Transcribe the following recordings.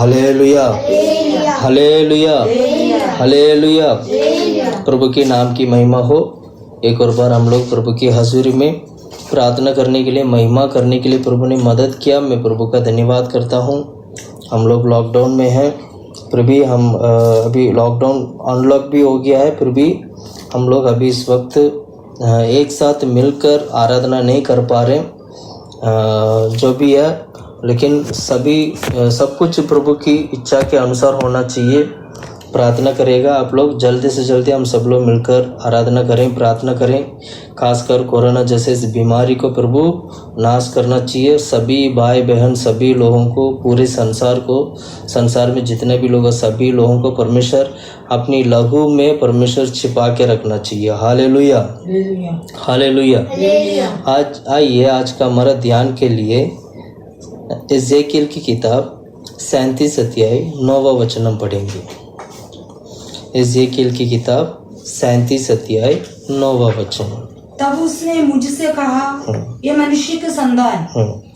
Hallelujah, hallelujah, hallelujah. प्रभु के नाम की महिमा हो। एक और बार हम लोग प्रभु की हजूरी में प्रार्थना करने के लिए, महिमा करने के लिए प्रभु ने मदद किया। मैं प्रभु का धन्यवाद करता हूँ। हम लोग लॉकडाउन में हैं, फिर भी हम अभी लॉकडाउन अनलॉक भी हो गया है, फिर भी हम लोग अभी इस वक्त एक साथ मिलकर आराधना नहीं कर पा रहे, जो भी है, लेकिन सब कुछ प्रभु की इच्छा के अनुसार होना चाहिए। प्रार्थना करेगा आप लोग, जल्दी से जल्दी हम सब लोग मिलकर आराधना करें, प्रार्थना करें। खासकर कोरोना जैसे इस बीमारी को प्रभु नाश करना चाहिए। सभी भाई बहन, सभी लोगों को, पूरे संसार में जितने भी लोग हैं, सभी लोगों को परमेश्वर अपनी लहू में परमेश्वर छिपा के रखना चाहिए। Hallelujah, hallelujah. आज का हमारा ध्यान के लिए एजेकिएल की किताब 37 अध्याय 9वां वचन हम पढ़ेंगे। एजेकिएल की किताब 37 अध्याय 9वां वचन। तब उसने मुझसे कहा, ये मनुष्य के संतान,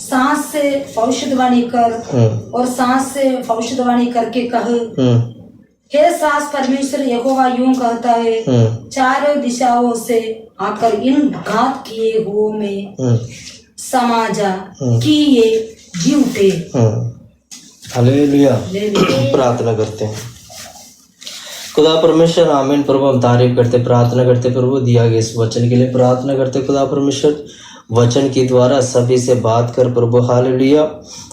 सांस से भविष्यवाणी कर और सांस से भविष्यवाणी करके कह, हे सांस, परमेश्वर यहोवा यूं कहता है, चारों दिशाओं से आकर इन घात किए हुओं में समा जा कि ये जी उठे। हालेलुया। प्रार्थना करते हैं। खुदा परमेश्वर, आमीन। प्रभु हम तारीफ करते, प्रार्थना करते प्रभु दिया गया इस वचन के लिए प्रार्थना करते। खुदा परमेश्वर वचन के द्वारा सभी से बात कर प्रभु। हालेलुया।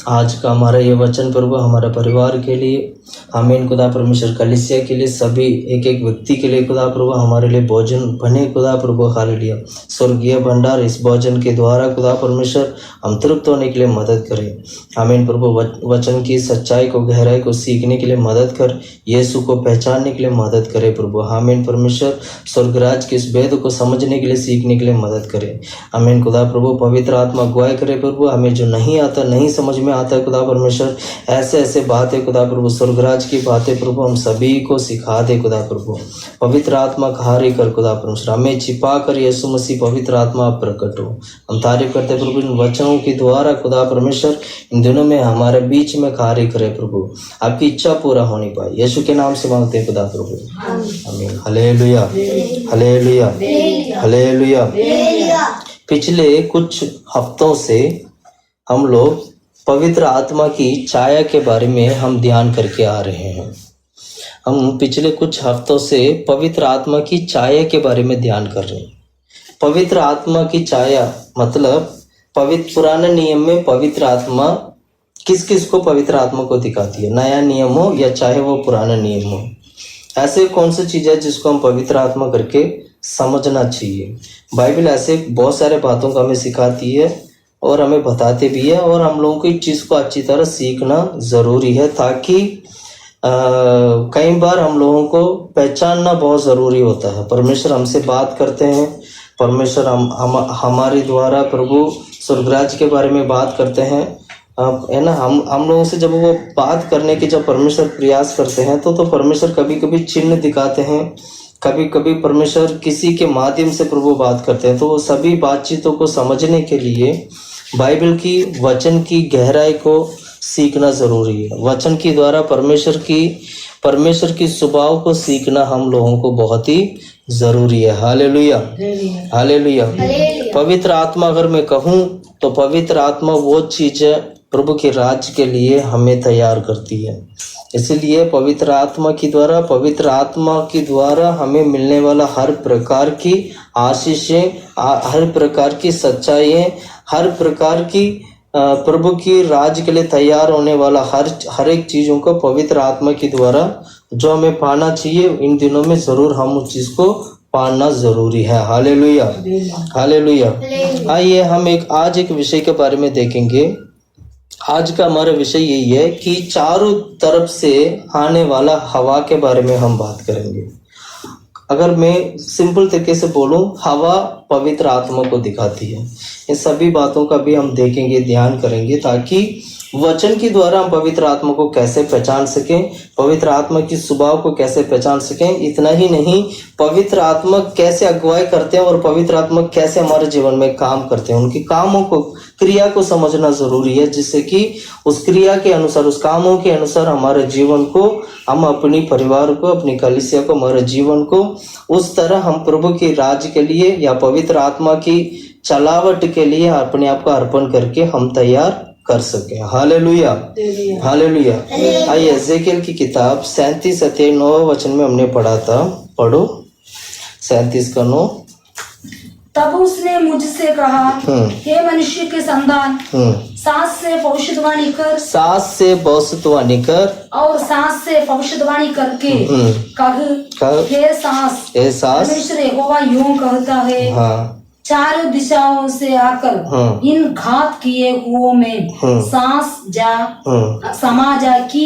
आज का हमारा ये वचन प्रभु हमारे परिवार के लिए, आमीन। खुदा परमेश्वर कलीसिया के लिए, सभी एक एक व्यक्ति के लिए खुदा प्रभु हमारे लिए भोजन बने खुदा प्रभु। हालेलुया। स्वर्गीय भंडार इस भोजन के द्वारा खुदा परमेश्वर हम तृप्त होने के लिए मदद करें। आमीन प्रभु वचन की सच्चाई को, गहराई को सीखने के लिए मदद कर, यीशु को पहचानने के लिए मदद करे प्रभु। आमीन परमेश्वर स्वर्गराज के इस वेद को समझने के लिए, सीखने के लिए मदद करे। आमीन खुदा प्रभु पवित्र आत्मा अगुवाई करे प्रभु। हमें जो नहीं आता, नहीं समझ में आता है खुदा परमेश्वर, ऐसे बातें खुदा प्रभु, स्वर्गराज की बातें प्रभु हम सभी को सिखा दे खुदा प्रभु। पवित्र आत्मा कार्य कर खुदा परमेश्वर, हमें छिपा कर यीशु मसीह पवित्र आत्मा प्रकट हो। हम तारीफ करते प्रभु इन वचनों के द्वारा खुदा परमेश्वर इन दिनों में हमारे बीच में कार्य करे प्रभु। आपकी इच्छा पूरा होनी पाए, यीशु के नाम से मांगते हैं खुदा प्रभु, आमीन। Hallelujah, hallelujah, hallelujah. पिछले कुछ हफ्तों से हम लोग पवित्र आत्मा की छाया के बारे में हम ध्यान करके आ रहे हैं। हम पिछले कुछ हफ्तों से पवित्र आत्मा की छाया के बारे में ध्यान कर रहे हैं। पवित्र आत्मा की छाया मतलब पुराने नियम में पवित्र आत्मा किस किस को पवित्र आत्मा को दिखाती है, नया नियम हो या चाहे वो पुराना नियम हो। ऐसे कौन सी चीज है जिसको हम पवित्र आत्मा करके समझना चाहिए। बाइबल ऐसे बहुत सारे बातों को हमें सिखाती है और हमें बताते भी है, और हम लोगों को इस चीज़ को अच्छी तरह सीखना ज़रूरी है, ताकि कई बार हम लोगों को पहचानना बहुत ज़रूरी होता है। परमेश्वर हमसे बात करते हैं, परमेश्वर हमारे द्वारा प्रभु स्वर्गराज के बारे में बात करते हैं, है ना। हम लोगों से जब वो बात करने की जब परमेश्वर प्रयास करते हैं तो परमेश्वर कभी कभी चिन्ह दिखाते हैं, कभी कभी परमेश्वर किसी के माध्यम से प्रभु बात करते हैं। तो वो सभी बातचीतों को समझने के लिए बाइबल की वचन की गहराई को सीखना जरूरी है। वचन के द्वारा परमेश्वर की स्वभाव को सीखना हम लोगों को बहुत ही जरूरी है। Hallelujah, hallelujah. पवित्र आत्मा अगर मैं कहूँ तो पवित्र आत्मा वो चीज है प्रभु के राज्य के लिए हमें तैयार करती है। इसलिए पवित्र आत्मा के द्वारा हमें मिलने वाला हर प्रकार की आशीषें, हर प्रकार की सच्चाइयाँ, हर प्रकार की प्रभु की राज के लिए तैयार होने वाला हर एक चीजों को पवित्र आत्मा के द्वारा जो हमें पाना चाहिए, इन दिनों में जरूर हम उस चीज को पाना जरूरी है। Hallelujah, hallelujah. आइए हम आज एक विषय के बारे में देखेंगे। आज का हमारा विषय यही है कि चारों तरफ से आने वाला हवा के बारे में हम बात करेंगे। अगर मैं सिंपल तरीके से बोलूं, हवा पवित्र आत्मा को दिखाती है। इन सभी बातों का भी हम देखेंगे, ध्यान करेंगे, ताकि वचन के द्वारा हम पवित्र आत्मा को कैसे पहचान सकें, पवित्र आत्मा की स्वभाव को कैसे पहचान सकें। इतना ही नहीं, पवित्र आत्मा कैसे अगुवाई करते हैं और पवित्र आत्मा कैसे हमारे जीवन में काम करते हैं, उनके कामों को क्रिया को समझना जरूरी है, जिससे कि उस क्रिया के अनुसार, उस कामों के अनुसार हमारे जीवन को, हम अपनी परिवार को, अपनी कलीसिया को, हमारे जीवन को उस तरह हम प्रभु के राज्य के लिए या पवित्र आत्मा की चलावट के लिए अपने आप को अर्पण करके हम तैयार कर सके। Hallelujah, hallelujah. आइए एजेकियल की किताब 37 अध्याय 9 वचन में हमने पढ़ा था, पढ़ो 37 का 9। तब उसने मुझसे कहा, हे मनुष्य के संतान, सांस से भविष्यवाणी कर, सांस से भविष्यवाणी कर, और सांस से भविष्यवाणी करके कह, हे सांस, हे सांस, परमेश्वर यहोवा यूं कहता है, हाँ, चारों दिशाओं से आकर इन घात किए हुओं में सांस जा समा जा कि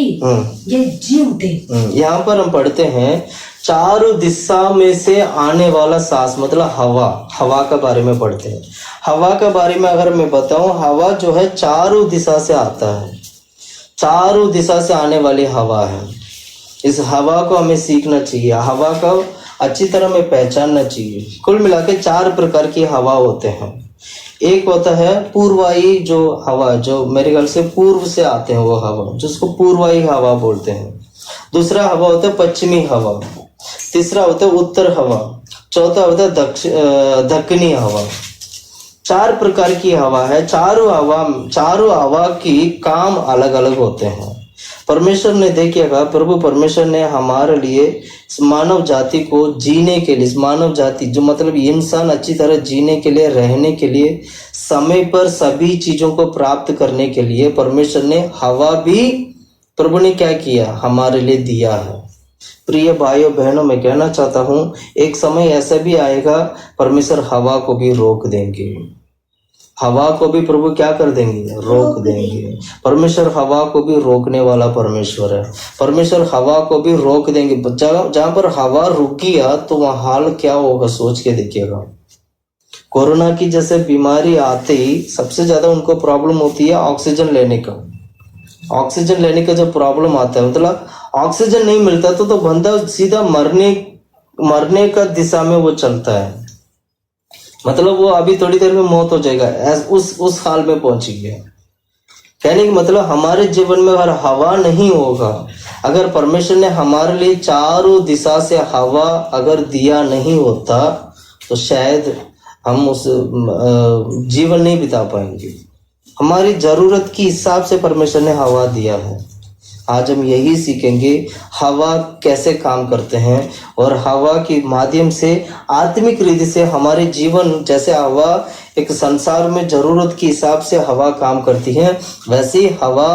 ये जी उठे। यहाँ पर हम पढ़ते हैं चारों दिशा में से आने वाला सांस, मतलब हवा, हवा के बारे में पढ़ते हैं। हवा के बारे में अगर मैं बताऊं, हवा जो है चारों दिशा से आता है, चारों दिशा से आने वाली हवा है। इस हवा को हमें सीखना चाहिए, हवा का अच्छी तरह में पहचानना चाहिए। कुल मिला के 4 प्रकार की हवा होते हैं। एक होता है पूर्वाई जो हवा, जो मेरे ख्याल से पूर्व से आते हैं वो हवा, जिसको पूर्वाई हवा बोलते हैं। दूसरा हवा होता है पश्चिमी हवा, तीसरा होता है उत्तर हवा, चौथा होता है दक्षिणी हवा। 4 प्रकार की हवा है। चारों हवा की काम अलग अलग होते हैं। परमेश्वर ने देखिएगा, प्रभु परमेश्वर ने हमारे लिए मानव जाति को जीने के लिए, मानव जाति जो मतलब इंसान अच्छी तरह जीने के लिए, रहने के लिए, समय पर सभी चीजों को प्राप्त करने के लिए परमेश्वर ने हवा भी, प्रभु ने क्या किया, हमारे लिए दिया है। प्रिय भाइयों बहनों, मैं कहना चाहता हूँ एक समय ऐसा भी आएगा परमेश्वर हवा को भी रोक देंगे। हवा को भी प्रभु क्या कर देंगे, रोक देंगे। परमेश्वर हवा को भी रोकने वाला परमेश्वर है। परमेश्वर हवा को भी रोक देंगे। जहाँ पर हवा रुक गया तो वहाँ हाल क्या होगा, सोच के देखिएगा। कोरोना की जैसे बीमारी आते ही सबसे ज्यादा उनको प्रॉब्लम होती है ऑक्सीजन लेने का। ऑक्सीजन लेने का जो प्रॉब्लम आता है, मतलब ऑक्सीजन नहीं मिलता तो बंदा सीधा मरने का दिशा में वो चलता है, मतलब वो अभी थोड़ी देर में मौत हो जाएगा, उस हाल में पहुंच गया। कहने की मतलब हमारे जीवन में अगर हवा नहीं होगा, अगर परमेश्वर ने हमारे लिए चारों दिशा से हवा अगर दिया नहीं होता तो शायद हम उस जीवन नहीं बिता पाएंगे। हमारी जरूरत के हिसाब से परमेश्वर ने हवा दिया है। आज हम यही सीखेंगे हवा कैसे काम करते हैं और हवा के माध्यम से आत्मिक रीति से हमारे जीवन, जैसे हवा एक संसार में जरूरत के हिसाब से हवा काम करती है, वैसे ही हवा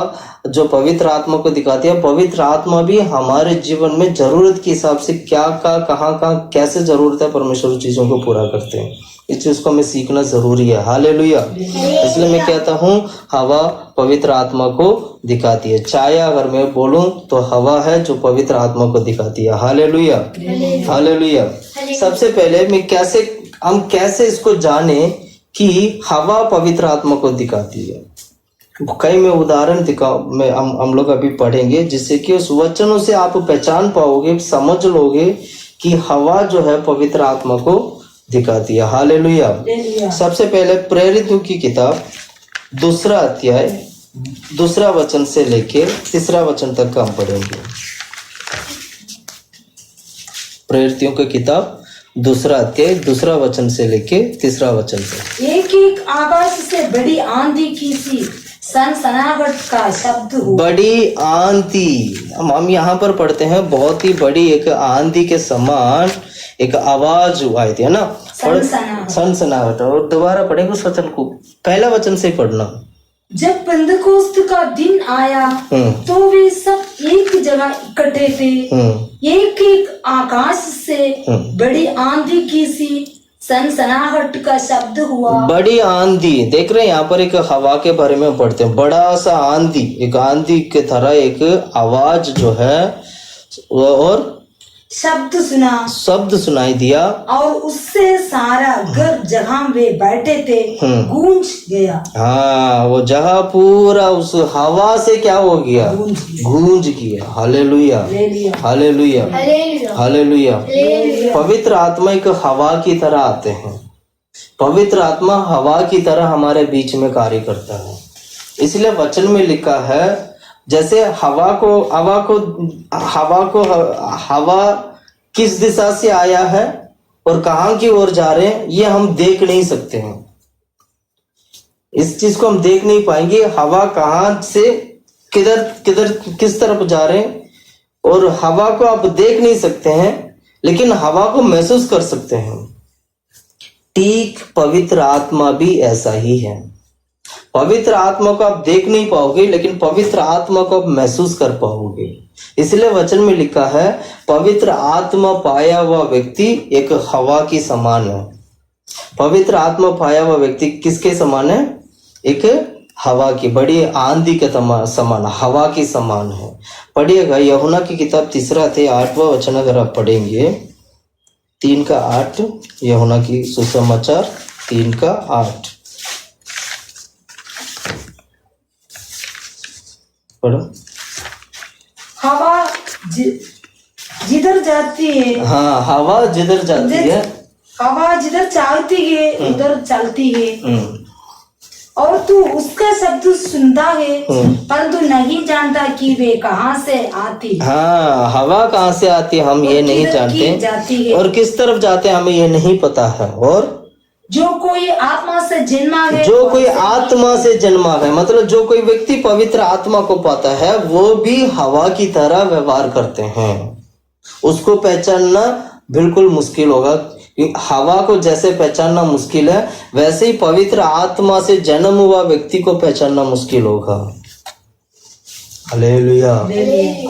जो पवित्र आत्मा को दिखाती है, पवित्र आत्मा भी हमारे जीवन में जरूरत के हिसाब से क्या कहाँ कैसे जरूरत है परमेश्वर चीजों को पूरा करते हैं। इस चीज को हमें सीखना जरूरी है। हालेलुया। इसलिए मैं कहता हूँ हवा पवित्र आत्मा को दिखाती है। छाया अगर मैं बोलूं तो हवा है जो पवित्र आत्मा को दिखाती है। Hallelujah, hallelujah. सबसे पहले हम कैसे इसको जाने कि हवा पवित्र आत्मा को दिखाती है। कई में उदाहरण में हम लोग अभी पढ़ेंगे, जिससे कि उस वचनों से आप पहचान पाओगे, समझ लोगे कि हवा जो है पवित्र आत्मा को दिखाती है। हालेलुया। सबसे पहले प्रेरितों की किताब 2 अध्याय 2 वचन से लेके 3 वचन तक का हम पढ़ेंगे। प्रेरितों की किताब 2 अध्याय 2 वचन से लेके 3 वचन तक। एक आकाश से बड़ी आंधी की सी सनसनाहट का शब्द हुआ। बड़ी आंधी, हम यहाँ पर पढ़ते हैं बहुत ही बड़ी एक आंधी के समान एक आवाज आई थी, है ना, सनसनाहट। और दोबारा पढ़ेंगे उस वचन को, पहला वचन से पढ़ना। जब पेंतकोस्त का दिन आया तो वे सब एक जगह इकट्ठे थे। एक आकाश से बड़ी आंधी की सी सनसनाहट का शब्द हुआ। बड़ी आंधी, देख रहे हैं यहाँ पर एक हवा के बारे में पढ़ते हैं। बड़ा सा आंधी, एक आंधी के तरह एक आवाज जो है और शब्द सुनाई दिया, और उससे सारा घर जहाँ वे बैठे थे गूंज गया। हाँ, वो जगह पूरा उस हवा से क्या हो गया, गूंज गया। Hallelujah, hallelujah, hallelujah. पवित्र आत्मा एक हवा की तरह आते हैं। पवित्र आत्मा हवा की तरह हमारे बीच में कार्य करता है। इसलिए वचन में लिखा है जैसे हवा किस दिशा से आया है और कहाँ की ओर जा रहे हैं ये हम देख नहीं सकते हैं। इस चीज को हम देख नहीं पाएंगे, हवा कहाँ से किधर किस तरफ जा रहे हैं, और हवा को आप देख नहीं सकते हैं लेकिन हवा को महसूस कर सकते हैं। ठीक पवित्र आत्मा भी ऐसा ही है। पवित्र आत्मा को आप देख नहीं पाओगे लेकिन पवित्र आत्मा को आप महसूस कर पाओगे। इसलिए वचन में लिखा है पवित्र आत्मा पाया हुआ व्यक्ति एक हवा की समान है। पवित्र आत्मा पाया हुआ व्यक्ति किसके समान है? एक हवा की, बड़ी आंधी के समान, हवा की समान है। पढ़िएगा यूहन्ना की किताब 3 अध्याय 8वां वचन अगर आप पढ़ेंगे 3:8, यूहन्ना की सुसमाचार 3:8 पढ़ो। हवा जिधर जाती है, हाँ, हवा जिधर जाती है, हवा जिधर चाहती है उधर चलती है, और तू उसका शब्द सुनता है परंतु नहीं जानता कि वे कहाँ से आती। हाँ, हवा कहाँ से आती है हम ये नहीं जानते, और किस तरफ जाते हैं हमें ये नहीं पता है। और जो कोई आत्मा से जन्मा है, जो कोई आत्मा से जन्मा है, मतलब जो कोई व्यक्ति पवित्र आत्मा को पाता है वो भी हवा की तरह व्यवहार करते हैं। उसको पहचानना बिल्कुल मुश्किल होगा। हवा को जैसे पहचानना मुश्किल है वैसे ही पवित्र आत्मा से जन्म हुआ व्यक्ति को पहचानना मुश्किल होगा। Hallelujah,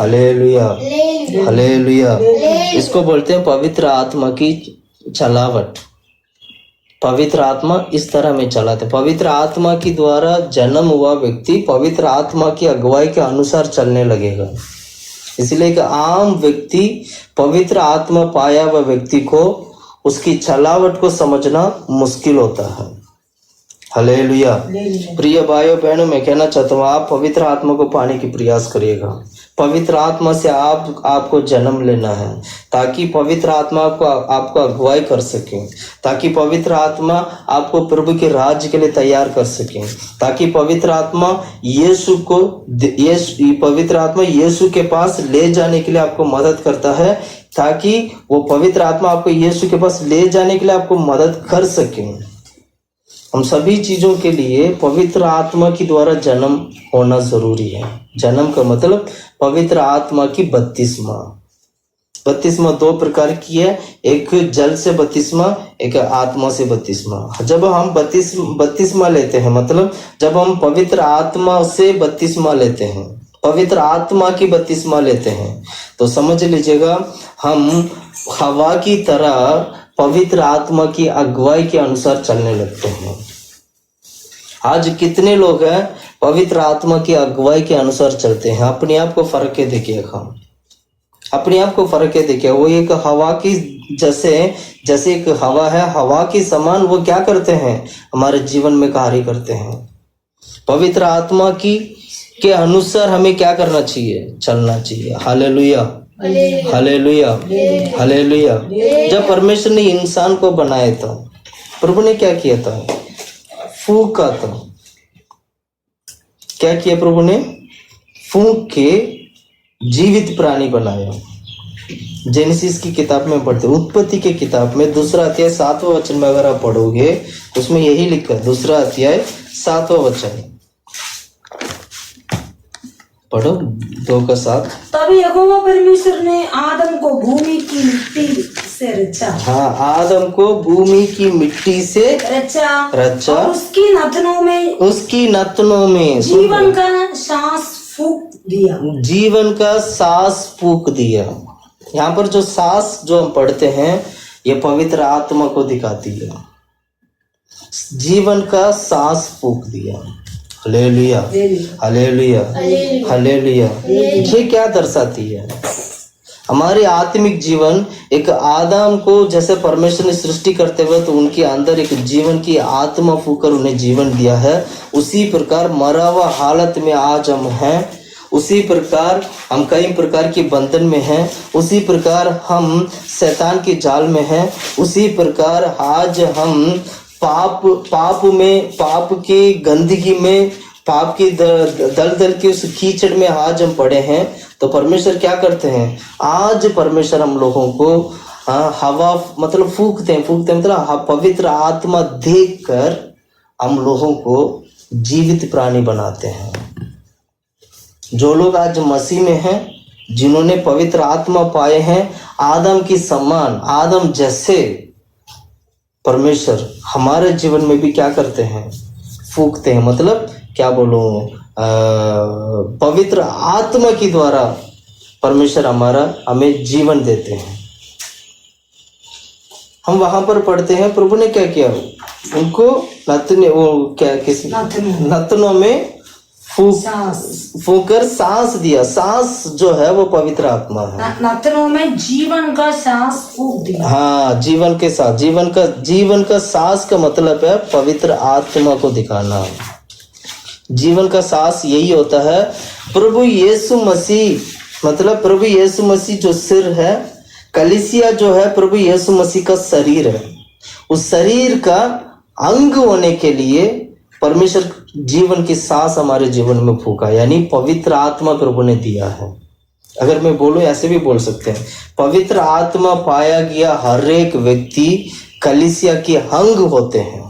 hallelujah, hallelujah. इसको बोलते हैं पवित्र आत्मा की चलावट। पवित्र आत्मा इस तरह में चलाते। पवित्र आत्मा की द्वारा जन्म हुआ व्यक्ति पवित्र आत्मा की अगुवाई के अनुसार चलने लगेगा। इसलिए एक आम व्यक्ति पवित्र आत्मा पाया हुआ व्यक्ति को उसकी चलावट को समझना मुश्किल होता है। हालेलुया। प्रिय भाइयों बहनों, मैं कहना चाहता हूँ आप पवित्र आत्मा को पाने की प्रयास करिएगा। पवित्र आत्मा से आपको जन्म लेना है ताकि पवित्र आत्मा को आपको अगुवाई कर सके, ताकि पवित्र आत्मा आपको प्रभु के राज्य के लिए तैयार कर सके, ताकि पवित्र आत्मा यीशु के पास ले जाने के लिए आपको मदद करता है, ताकि वो पवित्र आत्मा आपको यीशु के पास ले जाने के लिए आपको मदद कर सके। हम सभी चीजों के लिए पवित्र आत्मा की द्वारा जन्म होना जरूरी है। जन्म का मतलब पवित्र आत्मा की बपतिस्मा। बपतिस्मा 2 प्रकार की है, एक जल से बपतिस्मा, एक आत्मा से बपतिस्मा। जब हम बपतिस्मा लेते हैं, मतलब जब हम पवित्र आत्मा से बपतिस्मा लेते हैं, पवित्र आत्मा की बपतिस्मा लेते हैं, तो समझ लीजिएगा हम हवा की तरह पवित्र आत्मा की अगुवाई के अनुसार चलने लगते हैं। आज कितने लोग हैं पवित्र आत्मा की अगुवाई के अनुसार चलते हैं? अपने आप को फर्क के देखिएगा, अपने आप को फर्क के देखिए। वो एक हवा की जैसे एक हवा है, हवा की समान वो क्या करते हैं? हमारे जीवन में कार्य करते हैं। पवित्र आत्मा के अनुसार हमें क्या करना चाहिए? चलना चाहिए। Hallelujah, hallelujah, hallelujah. जब परमेश्वर ने इंसान को बनाया था, प्रभु ने क्या किया था? फूंका था। क्या किया प्रभु ने? फूंक के जीवित प्राणी बनाया। जेनेसिस की किताब में पढ़ते, उत्पत्ति के किताब में 2 अध्याय 7वां वचन में अगर आप पढ़ोगे उसमें यही लिखा है। 2 अध्याय 7वां वचन पढ़ो, 2:7। तब यहोवा परमेश्वर ने आदम को भूमि की मिट्टी से रचा। हाँ, आदम को भूमि की मिट्टी से रचा। और उसकी नथनों में जीवन का सांस फूंक दिया। जीवन का सांस फूंक दिया। यहाँ पर जो सांस जो हम पढ़ते हैं ये पवित्र आत्मा को दिखाती है। जीवन का सांस फूंक दिया। Hallelujah, hallelujah, hallelujah. ये क्या दर्शाती है? हमारे आत्मिक जीवन, एक आदम को जैसे परमेश्वर ने सृष्टि करते हुए तो उनके अंदर एक जीवन की आत्मा फूंकर उन्हें जीवन दिया है, उसी प्रकार मरा हुआ हालत में आज हम हैं। उसी प्रकार हम कई प्रकार के बंधन में हैं, उसी प्रकार हम शैतान के जाल में हैं, उसी प्रकार आज हम पाप में, पाप की गंदगी में, पाप की दलदल की उस कीचड़ में आज हम पड़े हैं, तो परमेश्वर क्या करते हैं? आज परमेश्वर हम लोगों को हवा मतलब फूकते हैं मतलब पवित्र आत्मा देकर हम लोगों को जीवित प्राणी बनाते हैं। जो लोग आज मसीह में हैं, जिन्होंने पवित्र आत्मा पाए हैं, आदम की समान, आदम जैसे परमेश्वर हमारे जीवन में भी क्या करते हैं? फूकते हैं। मतलब क्या बोलूं, पवित्र आत्मा के द्वारा परमेश्वर हमें जीवन देते हैं। हम वहां पर पढ़ते हैं प्रभु ने क्या किया? उनको नथनों में फूंकर सांस दिया। सांस जो है वो पवित्र आत्मा है। नथनों में जीवन का सांस फूंक दिया। हाँ, जीवन के साथ, जीवन का सांस का मतलब है पवित्र आत्मा को दिखाना। जीवन का सांस यही होता है। प्रभु यीशु मसीह मतलब प्रभु यीशु मसीह जो सिर है, कलीसिया जो है प्रभु यीशु मसीह का शरीर है। उस शरीर का अंग होने के लिए परमेश्वर जीवन की सांस हमारे जीवन में फूका, यानी पवित्र आत्मा प्रभु ने दिया है। अगर मैं बोलूं, ऐसे भी बोल सकते हैं, पवित्र आत्मा पाया गया हर एक व्यक्ति कलीसिया के अंग होते हैं।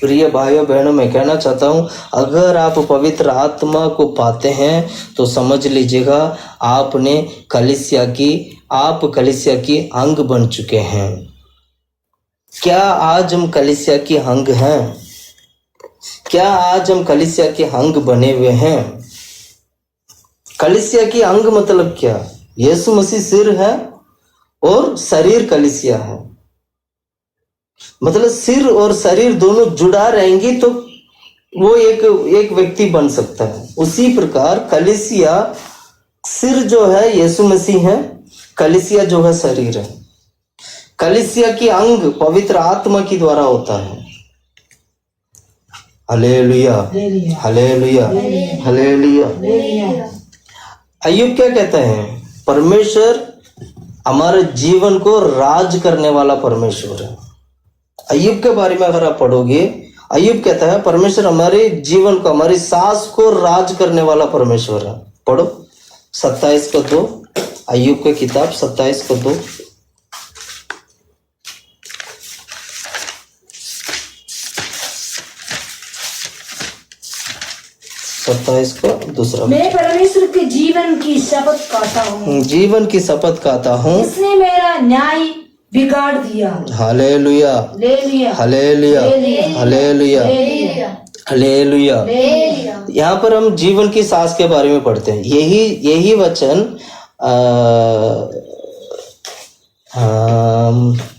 प्रिय भाइयों बहनों, मैं कहना चाहता हूं, अगर आप पवित्र आत्मा को पाते हैं तो समझ लीजिएगा आप कलीसिया की अंग बन चुके हैं। क्या आज हम कलीसिया के अंग हैं? क्या आज हम कलीसिया के अंग बने हुए हैं? कलीसिया के अंग मतलब क्या? यीशु मसीह सिर है और शरीर कलीसिया है। मतलब सिर और शरीर दोनों जुड़ा रहेंगी तो वो एक व्यक्ति बन सकता है। उसी प्रकार कलीसिया, सिर जो है यीशु मसीह है, कलीसिया जो है शरीर है। कलीसिया की अंग पवित्र आत्मा के द्वारा होता है। Hallelujah, hallelujah, hallelujah. अय्यूब क्या कहता है? परमेश्वर हमारे जीवन को राज करने वाला परमेश्वर है। अय्यूब के बारे में अगर आप पढ़ोगे, अय्यूब कहता है परमेश्वर हमारे जीवन को, हमारी सांस को राज करने वाला परमेश्वर है। पढ़ो 27:2, अय्यूब की किताब 27:2। 27:2। मैं परमेश्वर के जीवन की शपथ खाता हूँ, जीवन की शपथ खाता हूँ, इसने मेरा न्याय बिगाड़ दिया। Hallelujah, hallelujah, hallelujah, hallelujah. यहाँ पर हम जीवन की सांस के बारे में पढ़ते हैं। यही वचन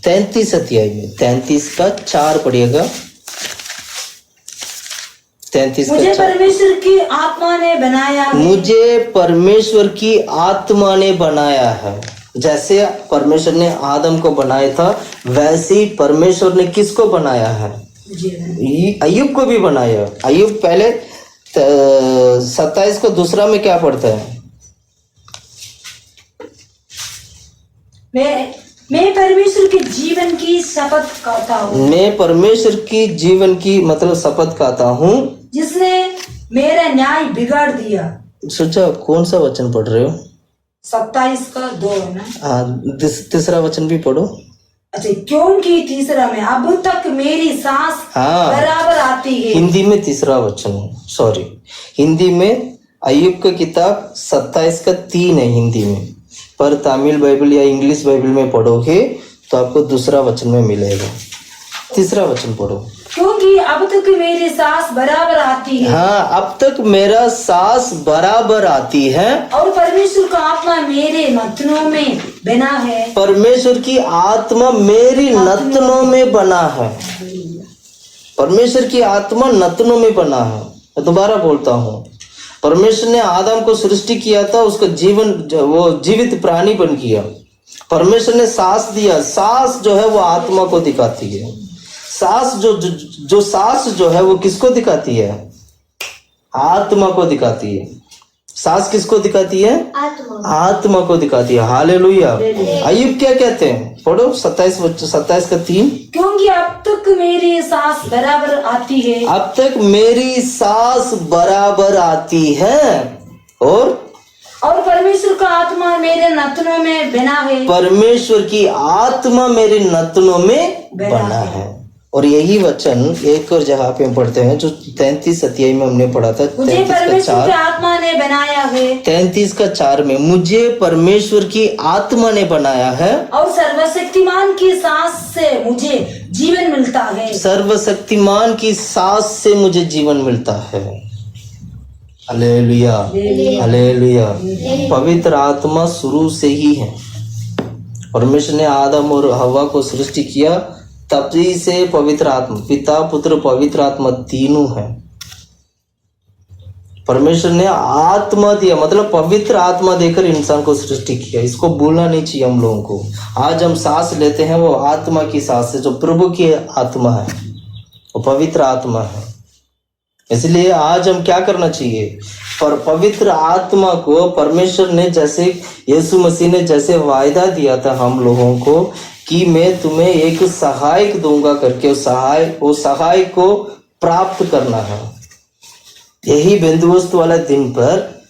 33 अध्याय में 33:4 पढ़िएगा। 33 मुझे परमेश्वर की आत्मा ने बनाया है। मुझे परमेश्वर की आत्मा ने बनाया है। जैसे परमेश्वर ने आदम को बनाया था, वैसे ही परमेश्वर ने किसको बनाया है? अय्यूब को भी बनाया। अय्यूब पहले 27:2 में क्या पढ़ता है? मैं परमेश्वर के जीवन की शपथ खाता हूँ। मैं परमेश्वर की जीवन की मतलब शपथ खाता हूँ, जिसने मेरा न्याय बिगाड़ दिया। सोचा कौन सा वचन पढ़ रहे हो? 27:2 है ना? हाँ, तीसरा वचन भी पढ़ो। अच्छा, क्योंकि तीसरा में अब तक मेरी सांस बराबर आती है। हिंदी में तीसरा वचन, सॉरी, हिंदी में अय्यूब का किताब 27:3 है हिंदी में, पर तमिल बाइबल या इंग्लिश बाइबल में पढ़ोगे तो आपको दूसरा वचन में मिलेगा। तीसरा वचन पढ़ो। क्योंकि अब तक मेरी सांस बराबर आती है। हाँ, अब तक मेरा सांस बराबर आती है और परमेश्वर का आत्मा मेरे नथनों में बना है। परमेश्वर की आत्मा मेरी नथनों में बना है। परमेश्वर की आत्मा नथनों में बना है। मैं दोबारा बोलता हूँ, परमेश्वर ने आदम को सृष्टि किया था, उसका जीवन वो जीवित प्राणी बन किया। परमेश्वर ने सांस दिया। सांस जो है वो आत्मा को दिखाती है। सांस जो सांस जो है वो किसको दिखाती है? आत्मा को दिखाती है। सांस किसको दिखाती है? आत्मा को दिखाती है। हालेलुया। अय्यूब क्या कहते हैं? पढ़ो 27:3। क्योंकि अब तक मेरी सांस बराबर आती है, अब तक मेरी सांस बराबर आती है और परमेश्वर का आत्मा मेरे नथनों में बना है। परमेश्वर की आत्मा मेरे नथनों में बना है। और यही वचन एक और जगह पे हम पढ़ते हैं जो 33 अध्याय में हमने पढ़ा था। मुझे परमेश्वर की आत्मा ने बनाया है। 33:4 में मुझे परमेश्वर की आत्मा ने बनाया है और सर्वशक्तिमान की सांस से मुझे जीवन मिलता है। सर्वशक्तिमान की सांस से मुझे जीवन मिलता है। Hallelujah, hallelujah. पवित्र आत्मा शुरू से ही है। परमेश्वर ने आदम और हवा को सृष्टि किया, तभी से पवित्र आत्मा, पिता पुत्र पवित्र आत्मा तीनों है। परमेश्वर ने आत्मा दिया, मतलब पवित्र आत्मा देकर इंसान को सृष्टि किया। इसको भूलना नहीं चाहिए हम लोगों को। आज हम सांस लेते हैं वो आत्मा की सांस है, जो प्रभु की आत्मा है, वो पवित्र आत्मा है। इसलिए आज हम क्या करना चाहिए? पर पवित्र आत्मा को परमेश्वर ने, जैसे यीशु मसीह ने जैसे वायदा दिया था हम लोगों को कि मैं तुम्हें एक सहायक दूंगा करके, वो सहायक को प्राप्त करना है। यही बंदोबस्त वाले दिन पर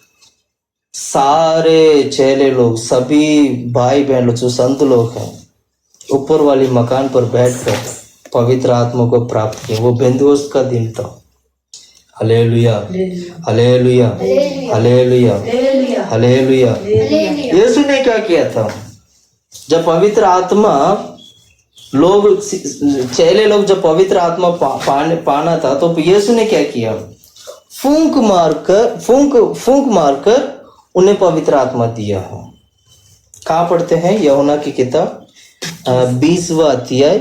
सारे चेले लोग, सभी भाई बहन लोग, जो संत लोग हैं, ऊपर वाली मकान पर बैठकर पवित्र आत्मा को प्राप्त किया। वो बंदोबस्त का दिन था। Hallelujah, hallelujah, hallelujah, hallelujah. Yeshu ने क्या किया था? जब पवित्र आत्मा लोग, चेले लोग जब पवित्र आत्मा पाना था तो यीशु ने क्या किया? फूंक मारकर उन्हें पवित्र आत्मा दिया है। कहाँ पढ़ते हैं? यूहन्ना की किताब 20वां अध्याय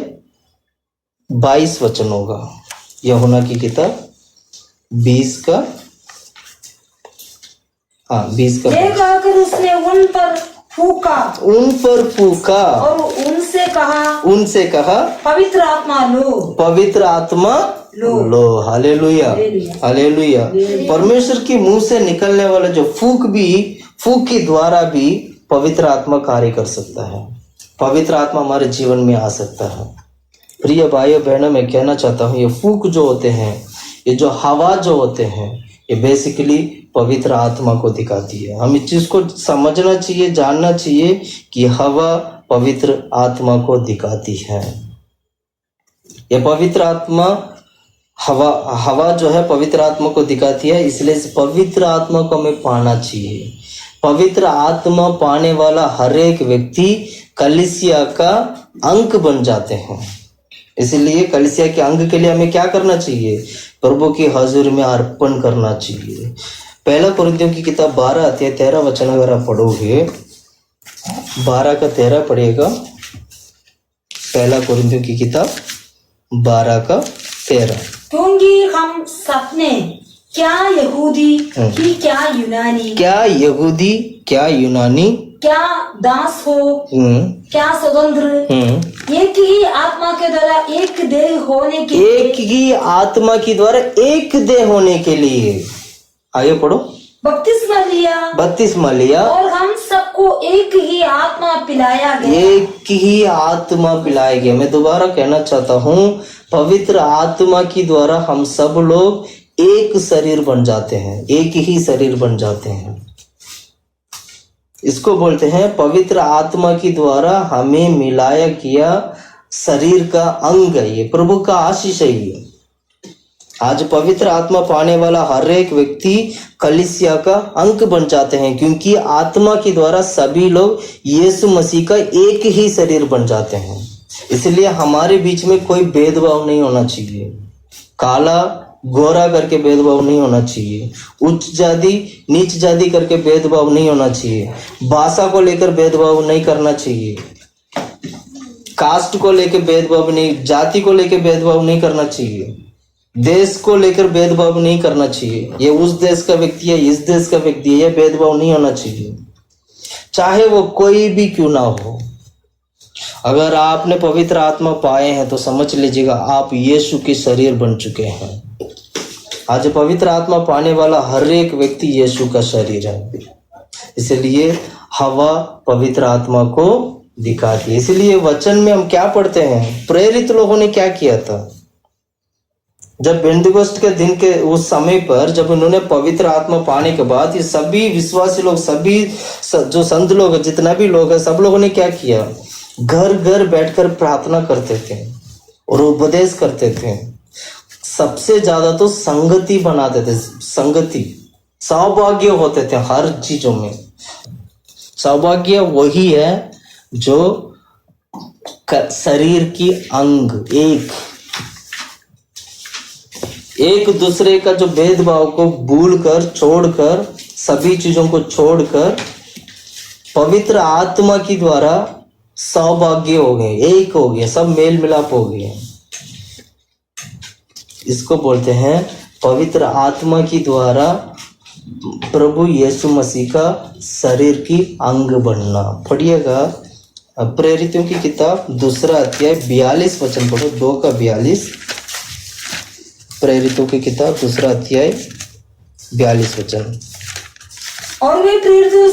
22 वचन होगा। यूहन्ना की किताब 20 का 20 का आकर उसने उन पर फूका और उनसे कहा पवित्र आत्मा लो। Hallelujah, hallelujah. परमेश्वर के मुंह से निकलने वाला जो फूक के द्वारा भी पवित्र आत्मा कार्य कर सकता है। पवित्र आत्मा हमारे जीवन में आ सकता है। प्रिय भाइयों बहनों, मैं कहना चाहता हूँ, ये फूक जो होते हैं, ये जो हवा जो होते हैं, ये बेसिकली पवित्र आत्मा को दिखाती है। हम इस चीज को समझना चाहिए, जानना चाहिए कि हवा पवित्र आत्मा को दिखाती है। ये पवित्र आत्मा, हवा जो है पवित्र आत्मा को दिखाती है। इसलिए इस पवित्र आत्मा को हमें पाना चाहिए। पवित्र आत्मा पाने वाला हर एक व्यक्ति कलीसिया का अंग बन जाते हैं। इसलिए कलीसिया के अंग के लिए हमें क्या करना चाहिए? प्रभु की हजूरी में अर्पण करना चाहिए। पहला कुरिन्थियों की किताब 12 अध्याय 13 वचन अगर आप पढ़ोगे, 12 का 13 पढ़िएगा। पहला कुरिन्थियों की किताब 12 का 13। क्योंकि हम सबने क्या यहूदी कि क्या यूनानी, क्या यूनानी, क्या दास हो, क्या स्वतंत्र, एक ही आत्मा के द्वारा एक देह होने के लिए आगे पढ़ो। बपतिस्मा लिया और हम सबको एक ही आत्मा पिलाया गया। मैं दोबारा कहना चाहता हूँ, पवित्र आत्मा की द्वारा हम सब लोग एक शरीर बन जाते हैं, एक ही शरीर बन जाते हैं। इसको बोलते हैं पवित्र आत्मा की द्वारा हमें मिलाया गया शरीर का अंग है। ये प्रभु का आशीष है। ये आज पवित्र आत्मा पाने वाला हर एक व्यक्ति कलीसिया का अंग बन जाते हैं, क्योंकि आत्मा के द्वारा सभी लोग यीशु मसीह का एक ही शरीर बन जाते हैं। इसलिए हमारे बीच में कोई भेदभाव नहीं होना चाहिए। काला गोरा करके भेदभाव नहीं होना चाहिए। उच्च जाति नीच जाति करके भेदभाव नहीं होना चाहिए। भाषा को लेकर भेदभाव नहीं करना चाहिए। कास्ट को लेकर भेदभाव नहीं, जाति को लेकर भेदभाव नहीं करना चाहिए। देश को लेकर भेदभाव नहीं करना चाहिए। ये उस देश का व्यक्ति है, इस देश का व्यक्ति है, ये भेदभाव नहीं होना चाहिए, चाहे वो कोई भी क्यों ना हो। अगर आपने पवित्र आत्मा पाए हैं तो समझ लीजिएगा आप यीशु के शरीर बन चुके हैं। आज पवित्र आत्मा पाने वाला हर एक व्यक्ति यीशु का शरीर है, इसलिए हवा पवित्र आत्मा को दिखाती है। इसलिए वचन में हम क्या पढ़ते हैं, प्रेरित लोगों ने क्या किया था, जब पेंटेकोस्ट के दिन के उस समय पर जब उन्होंने पवित्र आत्मा पाने के बाद ये सभी विश्वासी लोग, सभी जो संत लोग हैं, जितना भी लोग हैं, सब लोगों ने क्या किया, घर घर बैठकर प्रार्थना करते थे और उपदेश करते थे। सबसे ज्यादा तो संगति बनाते थे, संगति, सौभाग्य होते थे हर चीजों में। सौभाग्य वही है जो शरीर की अंग एक दूसरे का जो भेदभाव को भूलकर, छोड़कर, सभी चीजों को छोड़कर पवित्र आत्मा की द्वारा सौभाग्य हो गए, एक हो गए, सब मेल मिलाप हो गए। इसको बोलते हैं पवित्र आत्मा की द्वारा प्रभु यीशु मसीह का शरीर की अंग बनना। पढ़िएगा प्रेरितों की किताब 2 अध्याय 42 वचन पढ़ो, 2 का 42। प्रेरितों की किताब 2 अध्याय 42 वचन। और वे प्रेरितों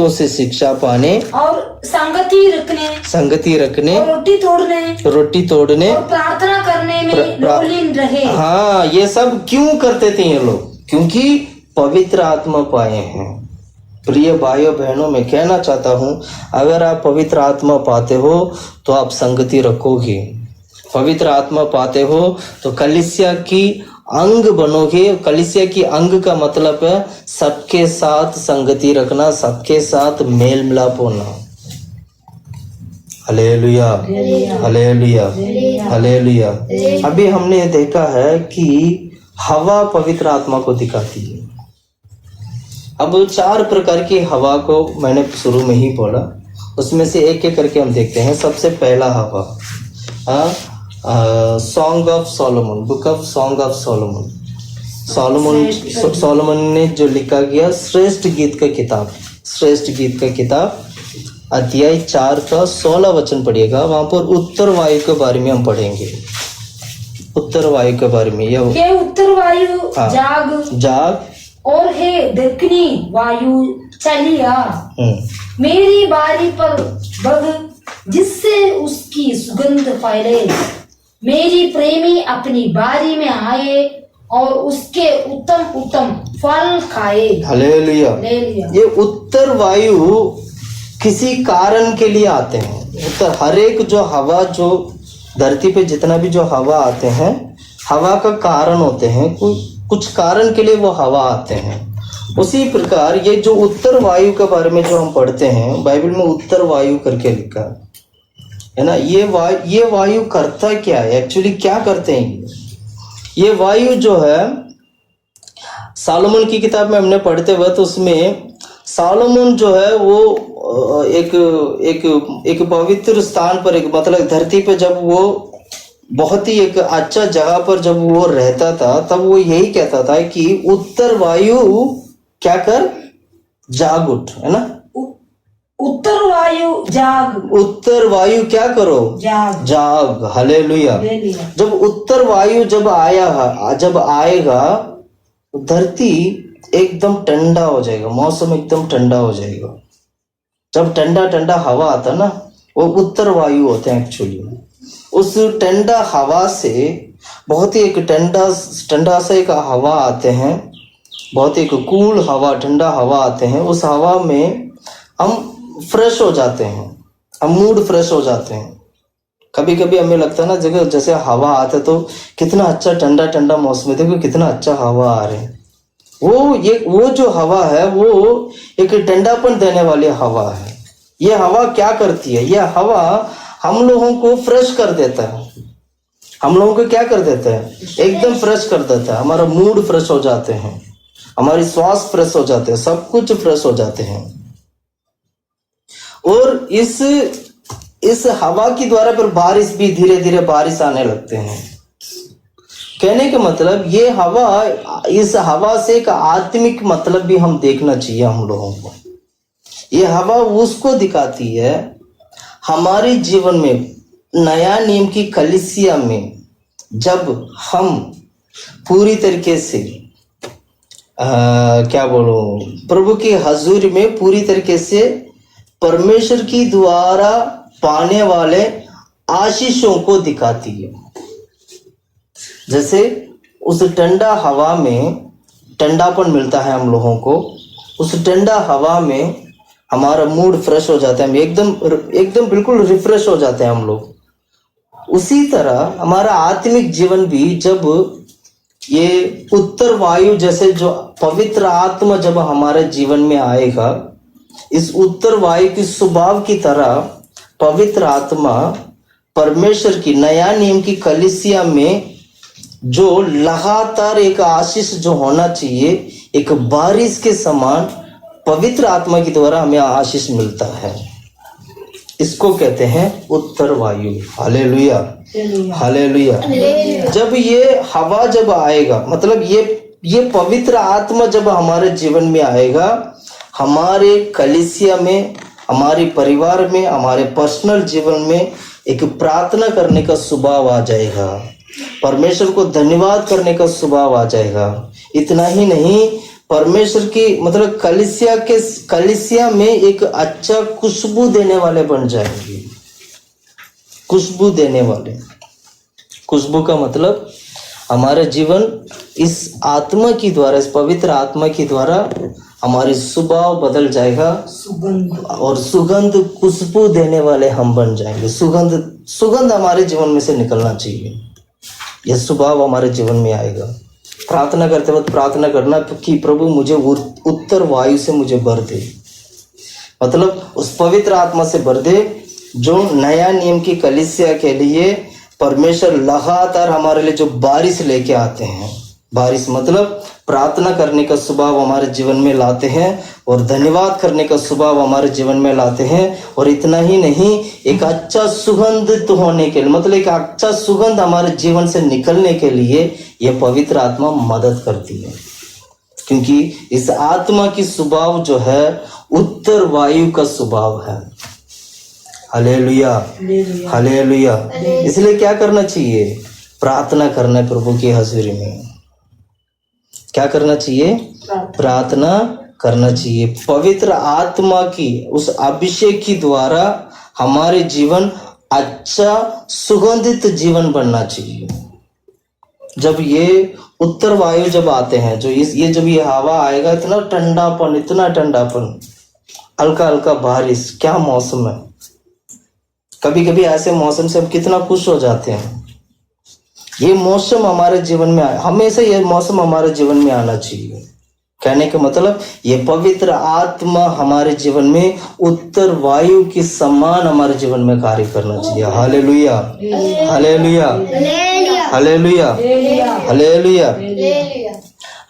से शिक्षा पाने और संगति रखने और रोटी तोड़ने और प्रार्थना करने में लोलीन रहे। हाँ, ये सब क्यों करते थे ये लोग? क्योंकि पवित्र आत्मा पाए हैं। प्रिय भाइयों बहनों, मैं कहना चाहता हूँ, अगर आप पवित्र आत्मा पाते हो तो आप संगति रखोगे। पवित्र आत्मा पाते हो तो कलीसिया की अंग बनोगे। कलीसिया की अंग का मतलब है सबके साथ संगति रखना, सबके साथ मेल मिलाप होना। Hallelujah, hallelujah, hallelujah. अभी हमने देखा है कि हवा पवित्र आत्मा को दिखाती है। अब 4 प्रकार की हवा को मैंने शुरू में ही बोला, उसमें से एक एक करके हम देखते हैं। सबसे पहला हवा song of Solomon, book of song of Solomon. Solomon ने जो लिखा गया श्रेष्ठ गीत का किताब, श्रेष्ठ गीत का किताब अध्याय 4 का 16 वचन पढ़िएगा। वहां पर उत्तर वायु के बारे में हम पढ़ेंगे। उत्तर वायु के बारे में, यह हे उत्तर वायु जाग और हे दक्षिणी वायु चली आ, मेरी बारी पर बग जिससे उसकी सुगंध फैले। मेरी प्रेमी अपनी बारी में आए और उसके उत्तम उत्तम फल खाए। हालेलुया। ये उत्तर वायु किसी कारण के लिए आते हैं। उत्तर, हर एक जो हवा, जो धरती पे जितना भी जो हवा आते हैं, हवा का कारण होते हैं, कुछ कारण के लिए वो हवा आते हैं। उसी प्रकार ये जो उत्तर वायु के बारे में जो हम पढ़ते हैं, बाइबल में उत्तर वायु करके लिखा है ना। ये वायु करता क्या है, एक्चुअली क्या करते हैं ये वायु जो है? सोलोमन की किताब में हमने पढ़ते वक्त उसमें सोलोमन जो है वो एक पवित्र स्थान पर, एक मतलब धरती पे जब वो बहुत ही एक अच्छा जगह पर जब वो रहता था, तब वो यही कहता था कि उत्तर वायु क्या कर, जाग उठ, है ना। उत्तर वायु जाग, उत्तर वायु क्या करो, जाग। हालेलुया। जब उत्तर वायु जब आएगा धरती एकदम ठंडा हो जाएगा, मौसम एकदम ठंडा हो जाएगा। जब ठंडा ठंडा हवा आता ना, वो उत्तर वायु होते हैं एक्चुअली। उस ठंडा हवा से बहुत ही एक ठंडा सा एक हवा आते हैं, बहुत एक कूल हवा, ठंडा हवा आते हैं। उस हवा में हम फ्रेश हो जाते हैं, हम मूड फ्रेश हो जाते हैं। कभी कभी हमें लगता है ना, जैसे हवा आता तो कितना अच्छा ठंडा ठंडा मौसम है, देखो कितना अच्छा हवा आ रहा है। वो जो हवा है वो एक ठंडापन देने वाली हवा है। ये हवा क्या करती है? ये हवा हम लोगों को फ्रेश कर देता है। हम लोगों को क्या कर देता है? एकदम फ्रेश कर देता है। हमारा मूड फ्रेश हो जाते हैं, हमारी श्वास फ्रेश हो जाते हैं, सब कुछ फ्रेश हो जाते हैं। और इस हवा की द्वारा फिर बारिश भी धीरे धीरे बारिश आने लगते हैं। कहने का मतलब ये हवा, इस हवा से एक आत्मिक मतलब भी हम देखना चाहिए हम लोगों को। ये हवा उसको दिखाती है हमारे जीवन में, नया नियम की कलीसिया में जब हम पूरी तरीके से क्या बोलूं, प्रभु की हजूरी में पूरी तरीके से परमेश्वर की द्वारा पाने वाले आशीषों को दिखाती है। जैसे उस ठंडा हवा में ठंडापन मिलता है हम लोगों को, उस ठंडा हवा में हमारा मूड फ्रेश हो जाता है, हम एकदम बिल्कुल रिफ्रेश हो जाते हैं हम लोग। उसी तरह हमारा आत्मिक जीवन भी, जब ये उत्तर वायु जैसे जो पवित्र आत्मा जब हमारे जीवन में आएगा, इस उत्तर वायु की स्वभाव की तरह पवित्र आत्मा परमेश्वर की नया नियम की कलीसिया में जो लगातार एक आशीष जो होना चाहिए, एक बारिश के समान पवित्र आत्मा के द्वारा हमें आशीष मिलता है, इसको कहते हैं उत्तर वायु। Hallelujah, hallelujah. जब ये हवा जब आएगा, मतलब ये पवित्र आत्मा जब हमारे जीवन में आएगा, हमारे कलीसिया में, हमारे परिवार में, हमारे पर्सनल जीवन में एक प्रार्थना करने का स्वभाव आ जाएगा, परमेश्वर को धन्यवाद करने का स्वभाव आ जाएगा। इतना ही नहीं, परमेश्वर की मतलब कलीसिया में एक अच्छा खुशबू देने वाले बन जाएंगे। खुशबू देने वाले, खुशबू का मतलब हमारा जीवन इस आत्मा की द्वारा, इस पवित्र आत्मा की द्वारा हमारी स्वभाव बदल जाएगा और सुगंध खुशबू देने वाले हम बन जाएंगे। सुगंध हमारे जीवन में से निकलना चाहिए, यह स्वभाव हमारे जीवन में आएगा। प्रार्थना करते वक्त प्रार्थना करना कि प्रभु मुझे उत्तर वायु से मुझे भर दे, मतलब उस पवित्र आत्मा से भर दे जो नया नियम की कलीसिया के लिए परमेश्वर लगातार हमारे लिए जो बारिश लेके आते हैं। बारिश मतलब प्रार्थना करने का स्वभाव हमारे जीवन में लाते हैं और धन्यवाद करने का स्वभाव हमारे जीवन में लाते हैं। और इतना ही नहीं, एक अच्छा सुगंधित होने के लिए, मतलब एक अच्छा सुगंध हमारे जीवन से निकलने के लिए यह पवित्र आत्मा मदद करती है, क्योंकि इस आत्मा की स्वभाव जो है उत्तर वायु का स्वभाव है। Hallelujah, hallelujah. इसलिए क्या करना चाहिए? प्रार्थना करना है प्रभु की हजूरी में। क्या करना चाहिए? प्रार्थना करना चाहिए। पवित्र आत्मा की उस अभिषेक की द्वारा हमारे जीवन अच्छा सुगंधित जीवन बनना चाहिए। जब ये उत्तर वायु जब आते हैं, जो ये जब ये हवा आएगा, इतना ठंडापन, इतना ठंडापन, हल्का हल्का बारिश, क्या मौसम है। कभी कभी ऐसे मौसम से हम कितना खुश हो जाते हैं। ये मौसम हमारे जीवन में हमेशा ये मौसम हमारे जीवन में आना चाहिए। कहने का मतलब ये पवित्र आत्मा हमारे जीवन में उत्तर वायु के समान हमारे जीवन में कार्य करना चाहिए। Hallelujah, hallelujah, hallelujah, hallelujah.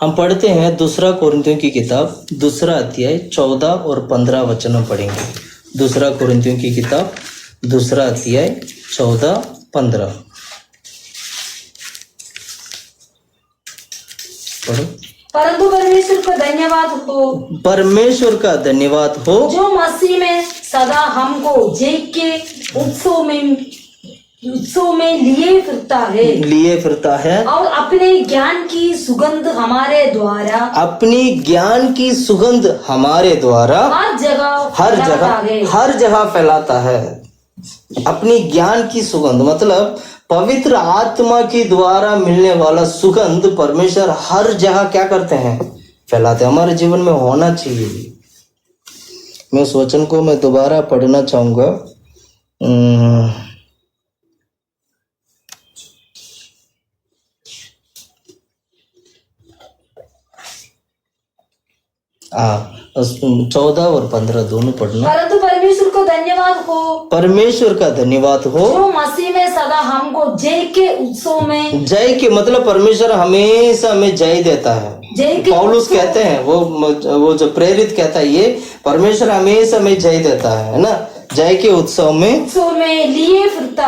हम पढ़ते हैं दूसरा कोरिन्थियों की किताब, दूसरा अध्याय 14 और 15 वचन हम पढ़ेंगे। दूसरा कोरिन्थियों की किताब, दूसरा अध्याय 14-15 पढ़ो। परंतु परमेश्वर का धन्यवाद हो, परमेश्वर का धन्यवाद हो, जो मसीह में सदा हमको जय के उत्सव में लिए फिरता है और अपने ज्ञान की सुगंध हमारे द्वारा, अपनी ज्ञान की सुगंध हमारे द्वारा हर जगह फैलाता है। अपनी ज्ञान की सुगंध मतलब पवित्र आत्मा के द्वारा मिलने वाला सुगंध परमेश्वर हर जगह क्या करते हैं? फैलाते हैं। हमारे जीवन में होना चाहिए। मैं उस वचन को मैं दोबारा पढ़ना चाहूंगा। हाँ, 14 और 15 दोनों पढ़ना। परंतु परमेश्वर को धन्यवाद हो, परमेश्वर का धन्यवाद हो, जो मसीह में सदा हमको जय के उत्सव में, जय के मतलब परमेश्वर हमेशा हमें जय देता है। पौलुस कहते हैं, वो जो प्रेरित कहता है, ये परमेश्वर हमेशा हमें जय देता है ना। जय के उत्सव में लिए फिरता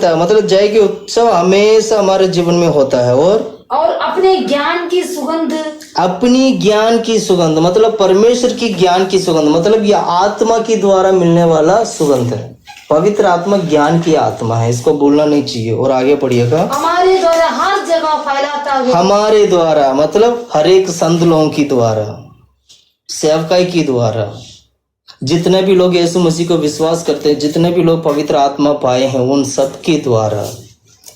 है मतलब जय के उत्सव हमेशा हमारे जीवन में होता है। और अपने ज्ञान की सुगंध, अपनी ज्ञान की सुगंध मतलब परमेश्वर की ज्ञान की सुगंध, मतलब यह आत्मा के द्वारा मिलने वाला सुगंध है। पवित्र आत्मा ज्ञान की आत्मा है, इसको भूलना नहीं चाहिए। और आगे पढ़िएगा। हमारे द्वारा हर जगह फैलाता है। हमारे द्वारा मतलब हर एक संत लोगों की द्वारा, सेवकाई की द्वारा, जितने भी लोग यीशु मसीह को विश्वास करते हैं, जितने भी लोग पवित्र आत्मा पाए हैं, उन सब के द्वारा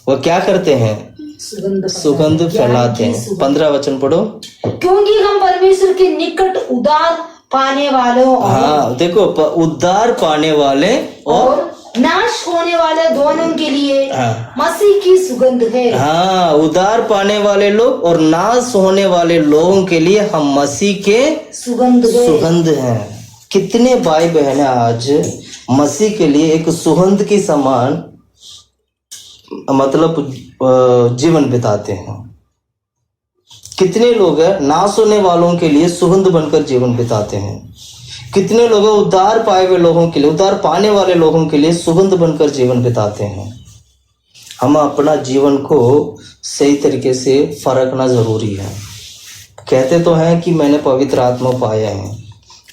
वो क्या करते हैं? सुगंध फैलाते हैं। 15 वचन पढ़ो। क्योंकि हम परमेश्वर के निकट उद्धार पाने वालों हाँ देखो, उद्धार पाने वाले और नाश होने वाले दोनों के लिए हाँ, मसीह की सुगंध है। हाँ, उद्धार पाने वाले लोग और नाश होने वाले लोगों के लिए हम मसीह के सुगंध हैं। कितने भाई बहन आज मसीह के लिए एक सुगंध की समान मतलब जीवन बिताते हैं। कितने लोग हैं नाश होने वालों के लिए सुगंध बनकर जीवन बिताते हैं। कितने लोग उद्धार पाए हुए लोगों के लिए, उद्धार पाने वाले लोगों के लिए सुगंध बनकर जीवन बिताते हैं। हम अपना जीवन को सही तरीके से फरकना जरूरी है। कहते तो हैं कि मैंने पवित्र आत्मा पाया है,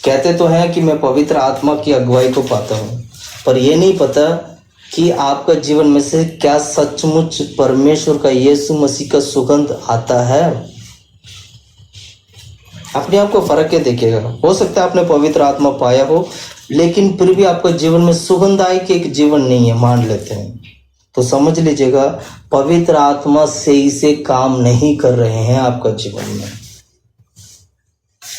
कहते तो हैं कि मैं पवित्र आत्मा की अगुवाई को पाता हूँ, पर यह नहीं पता कि आपका जीवन में से क्या सचमुच परमेश्वर का यीशु मसीह का सुगंध आता है। अपने आप को फर्क के देखिएगा। हो सकता है आपने पवित्र आत्मा पाया हो, लेकिन फिर भी आपका जीवन में सुगंधायक एक जीवन नहीं है, मान लेते हैं, तो समझ लीजिएगा पवित्र आत्मा सही से काम नहीं कर रहे हैं आपका जीवन में।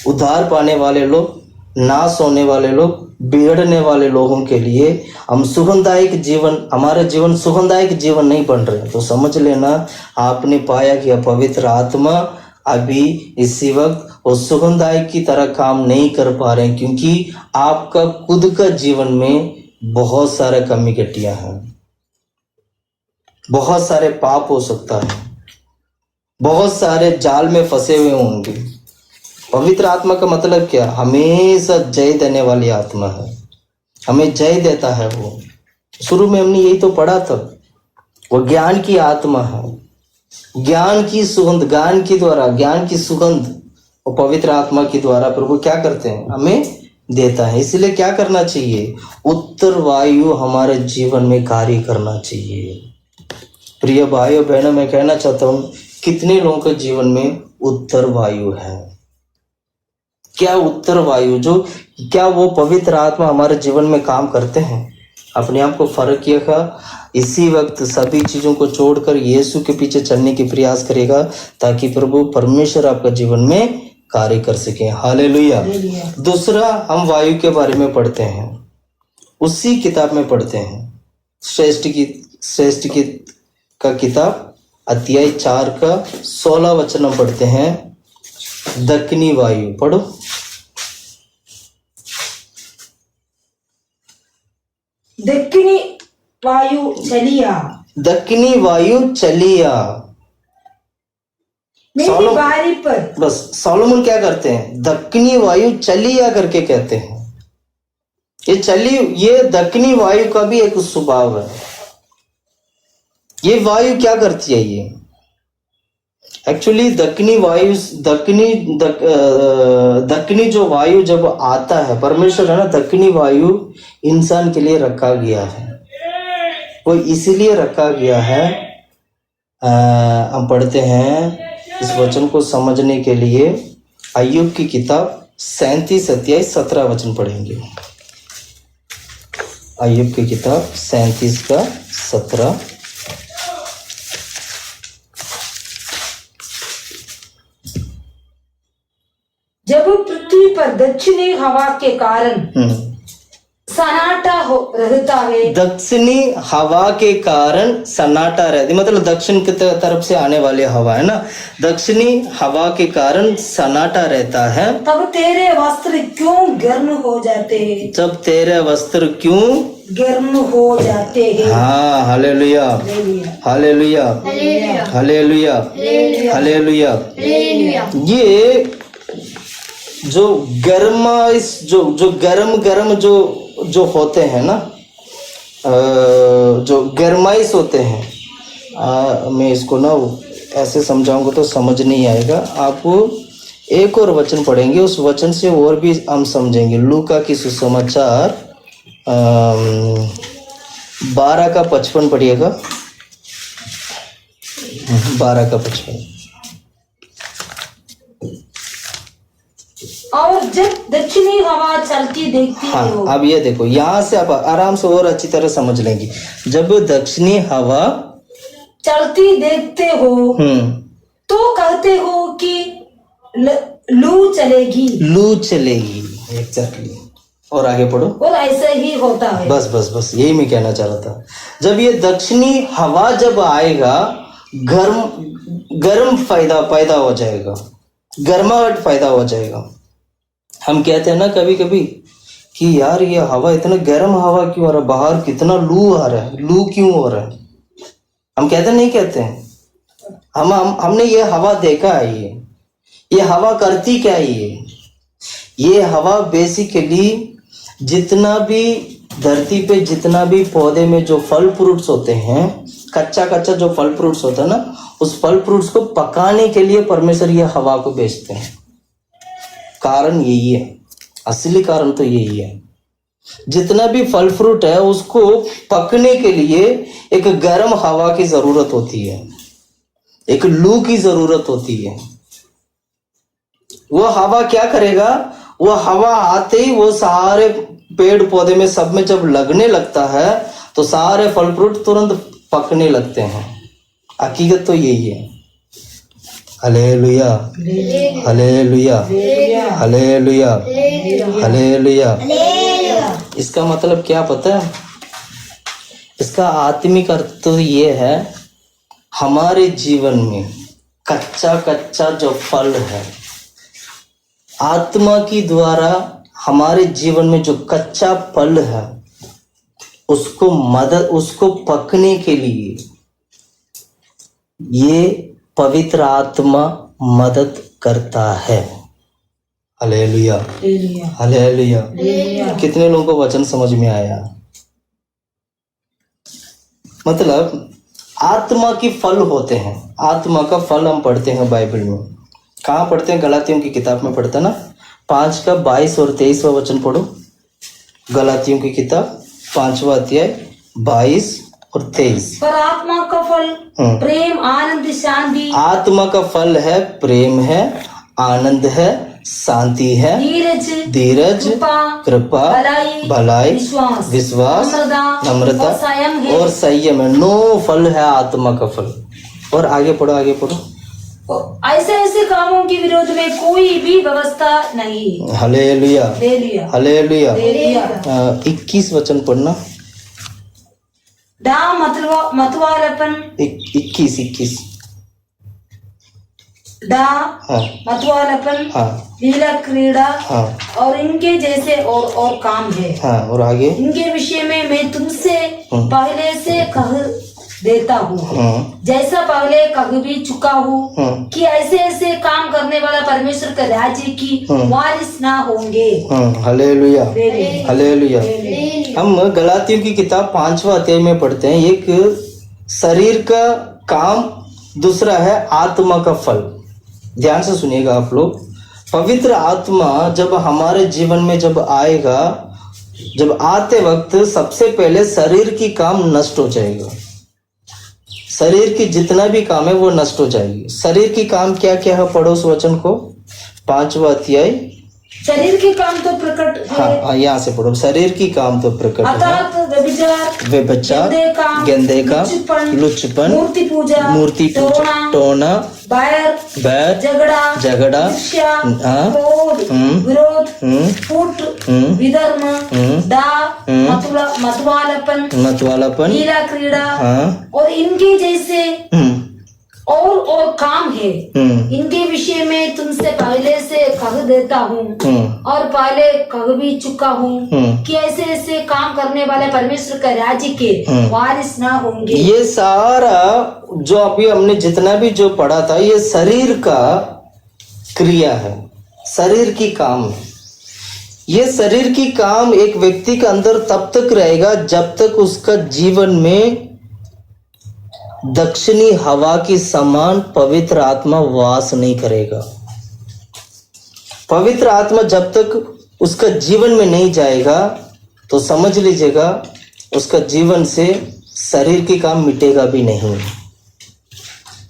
उद्धार पाने वाले लोग, नाश होने वाले लोग, बिगड़ने वाले लोगों के लिए हम सुगंधायक जीवन, हमारा जीवन सुगंधायक जीवन नहीं बन रहे, तो समझ लेना आपने पाया कि पवित्र आत्मा अभी इसी वक्त वो सुगंधायक की तरह काम नहीं कर पा रहे, क्योंकि आपका खुद का जीवन में बहुत सारे कमी घटिया हैं, बहुत सारे पाप हो सकता है, बहुत सारे जाल में फंसे हुए होंगे। पवित्र आत्मा का मतलब क्या? हमेशा जय देने वाली आत्मा है, हमें जय देता है वो। शुरू में हमने यही तो पढ़ा था, वो ज्ञान की आत्मा है, ज्ञान की सुगंध, ज्ञान के द्वारा, ज्ञान की सुगंध वो पवित्र आत्मा के द्वारा प्रभु क्या करते हैं? हमें देता है। इसलिए क्या करना चाहिए? उत्तर वायु हमारे जीवन में कार्य करना चाहिए। प्रिय भाइयों बहनों, मैं कहना चाहता हूँ, कितने लोगों के जीवन में उत्तर वायु है? क्या उत्तर वायु जो, क्या वो पवित्र आत्मा हमारे जीवन में काम करते हैं? अपने आप को फर्क किएगा। इसी वक्त सभी चीजों को छोड़कर यीशु के पीछे चलने की प्रयास करेगा, ताकि प्रभु परमेश्वर आपका जीवन में कार्य कर सके। हालेलुया। दूसरा, हम वायु के बारे में पढ़ते हैं, उसी किताब में पढ़ते हैं, श्रेष्ठ की का किताब अध्याय 4 का 16 वचन हम पढ़ते हैं। दक्षिणी वायु पढ़ो। दक्षिणी वायु चलिया, दक्षिणी वायु चलिया। मेरी बारी पर। बस सोलोमन क्या करते हैं? दक्षिणी वायु चलिया करके कहते हैं। ये दक्षिणी वायु का भी एक स्वभाव है। ये वायु क्या करती है? ये एक्चुअली दक्षिणी जो वायु जब आता है, परमेश्वर है ना, दक्षिणी वायु इंसान के लिए रखा गया है। वो इसीलिए रखा गया है, हम पढ़ते हैं इस वचन को समझने के लिए। अय्यूब की किताब 37 अध्याय 17 वचन पढ़ेंगे। अय्यूब की किताब 37 का 17। जब पृथ्वी पर दक्षिणी हवा के कारण सन्नाटा रहता है, दक्षिणी हवा के कारण सन्नाटा रहती, मतलब दक्षिण की तरफ से आने वाली हवा है ना, दक्षिणी हवा के कारण सन्नाटा रहता है। तब तेरे वस्त्र क्यों गर्म हो जाते हैं? जब तेरे वस्त्र क्यों गर्म हो जाते हैं? हाँ, हालेलुया, हालेलुया, हालेलुया, हालेलुया। ये जो गर्माइश, जो गरम जो होते हैं ना, जो गरमाइश होते हैं, मैं इसको ना ऐसे समझाऊंगा तो समझ नहीं आएगा। आपको एक और वचन पढ़ेंगे, उस वचन से और भी हम समझेंगे। लूका की सुसमाचार 12 का 55 पढ़िएगा। 12:55। और जब दक्षिणी हवा चलती देखती हाँ, हो। अब ये देखो, यहाँ से आप आराम से और अच्छी तरह समझ लेंगे। जब दक्षिणी हवा चलती देखते हो तो कहते हो कि लू चलेगी। लू चलेगी, एग्जैक्टली। और आगे पढ़ो। और ऐसा ही होता है। बस बस बस, यही मैं कहना चाह रहा था। जब ये दक्षिणी हवा जब आएगा, गर्म पैदा हो जाएगा, गर्माहट पैदा हो जाएगा। हम कहते हैं ना कभी कभी कि यार ये हवा इतना गर्म हवा क्यों आ रहा है, बाहर कितना लू आ रहा है, लू क्यों हो रहा है। हम कहते नहीं कहते हैं? हमने ये हवा देखा है। ये हवा करती क्या है? ये हवा बेसिकली जितना भी धरती पे जितना भी पौधे में जो फल फ्रूट्स होते हैं, कच्चा जो फल फ्रूट्स होता है ना, उस फल फ्रूट्स को पकाने के लिए परमेश्वर ये हवा को भेजते हैं। कारण यही है, असली कारण तो यही है। जितना भी फल फ्रूट है उसको पकने के लिए एक गर्म हवा की जरूरत होती है, एक लू की जरूरत होती है। वो हवा क्या करेगा? वो हवा आते ही वो सारे पेड़ पौधे में सब में जब लगने लगता है तो सारे फल फ्रूट तुरंत पकने लगते हैं। हकीकत तो यही है। Hallelujah, hallelujah, hallelujah, hallelujah. इसका मतलब क्या पता है? इसका आत्मिक अर्थ तो ये है, हमारे जीवन में कच्चा जो फल है, आत्मा की द्वारा हमारे जीवन में जो कच्चा फल है, उसको पकने के लिए ये पवित्र आत्मा मदद करता है। Hallelujah, hallelujah. कितने लोगों को वचन समझ में आया? मतलब आत्मा की फल होते हैं। आत्मा का फल हम पढ़ते हैं बाइबल में। कहाँ पढ़ते हैं? गलातियों की किताब में पढ़ते हैं ना। 5:22 और 23 वचन पढ़ो। गलातियों की किताब 5वां अध्याय 22 और 23। पर आत्मा का फल प्रेम, आनंद, शांति। आत्मा का फल है प्रेम है, आनंद है, शांति है, धीरज, कृपा, भलाई, विश्वास, नम्रता और संयम है। 9 फल है आत्मा का फल। और आगे पढ़ो, आगे पढ़ो। ऐसे कामों के विरोध में कोई भी व्यवस्था नहीं। Hallelujah, hallelujah. 21 वचन पढ़ना। मतवालापन। 21 मतवालापन, लीला क्रीड़ा और इनके जैसे और काम है। और आगे, इनके विषय में मैं तुमसे पहले से कह देता हूँ, जैसा पहले कह भी चुका हूँ, कि ऐसे काम करने वाला परमेश्वर के राज्य की वारिस ना होंगे। Hallelujah, hallelujah. हम गलातियों की किताब 5वां अध्याय में पढ़ते हैं, एक शरीर का काम, दूसरा है आत्मा का फल। ध्यान से सुनिएगा आप लोग। पवित्र आत्मा जब हमारे जीवन में जब आएगा, जब आते वक्त सबसे पहले शरीर की काम नष्ट हो जाएगा। शरीर की जितना भी काम है वो नष्ट हो जाएगी। शरीर की काम क्या क्या है? पढ़ो उस वचन को। 5वां अध्याय। शरीर के काम तो प्रकट है। हाँ, यहाँ से पढ़ो। शरीर की काम तो प्रकट है। व्यभिचार, गंदे काम, लुच्चपन, मूर्ति पूजा, टोना, बैर, झगड़ा, विरोध, फूट, विधर्म, मतवालापन, लीला क्रीड़ा और इनके जैसे और काम है। इनके विषय में तुमसे पहले से कह देता हूँ और पहले कह भी चुका हूँ, कि ऐसे काम करने वाले परमेश्वर के राज्य के वारिस ना होंगे। ये सारा जो अभी हमने जितना भी जो पढ़ा था, ये शरीर का क्रिया है, शरीर की काम है। ये शरीर की काम एक व्यक्ति के अंदर तब तक रहेगा जब तक उसका जीवन में दक्षिणी हवा की समान पवित्र आत्मा वास नहीं करेगा। पवित्र आत्मा जब तक उसका जीवन में नहीं जाएगा तो समझ लीजिएगा उसका जीवन से शरीर की काम मिटेगा भी नहीं।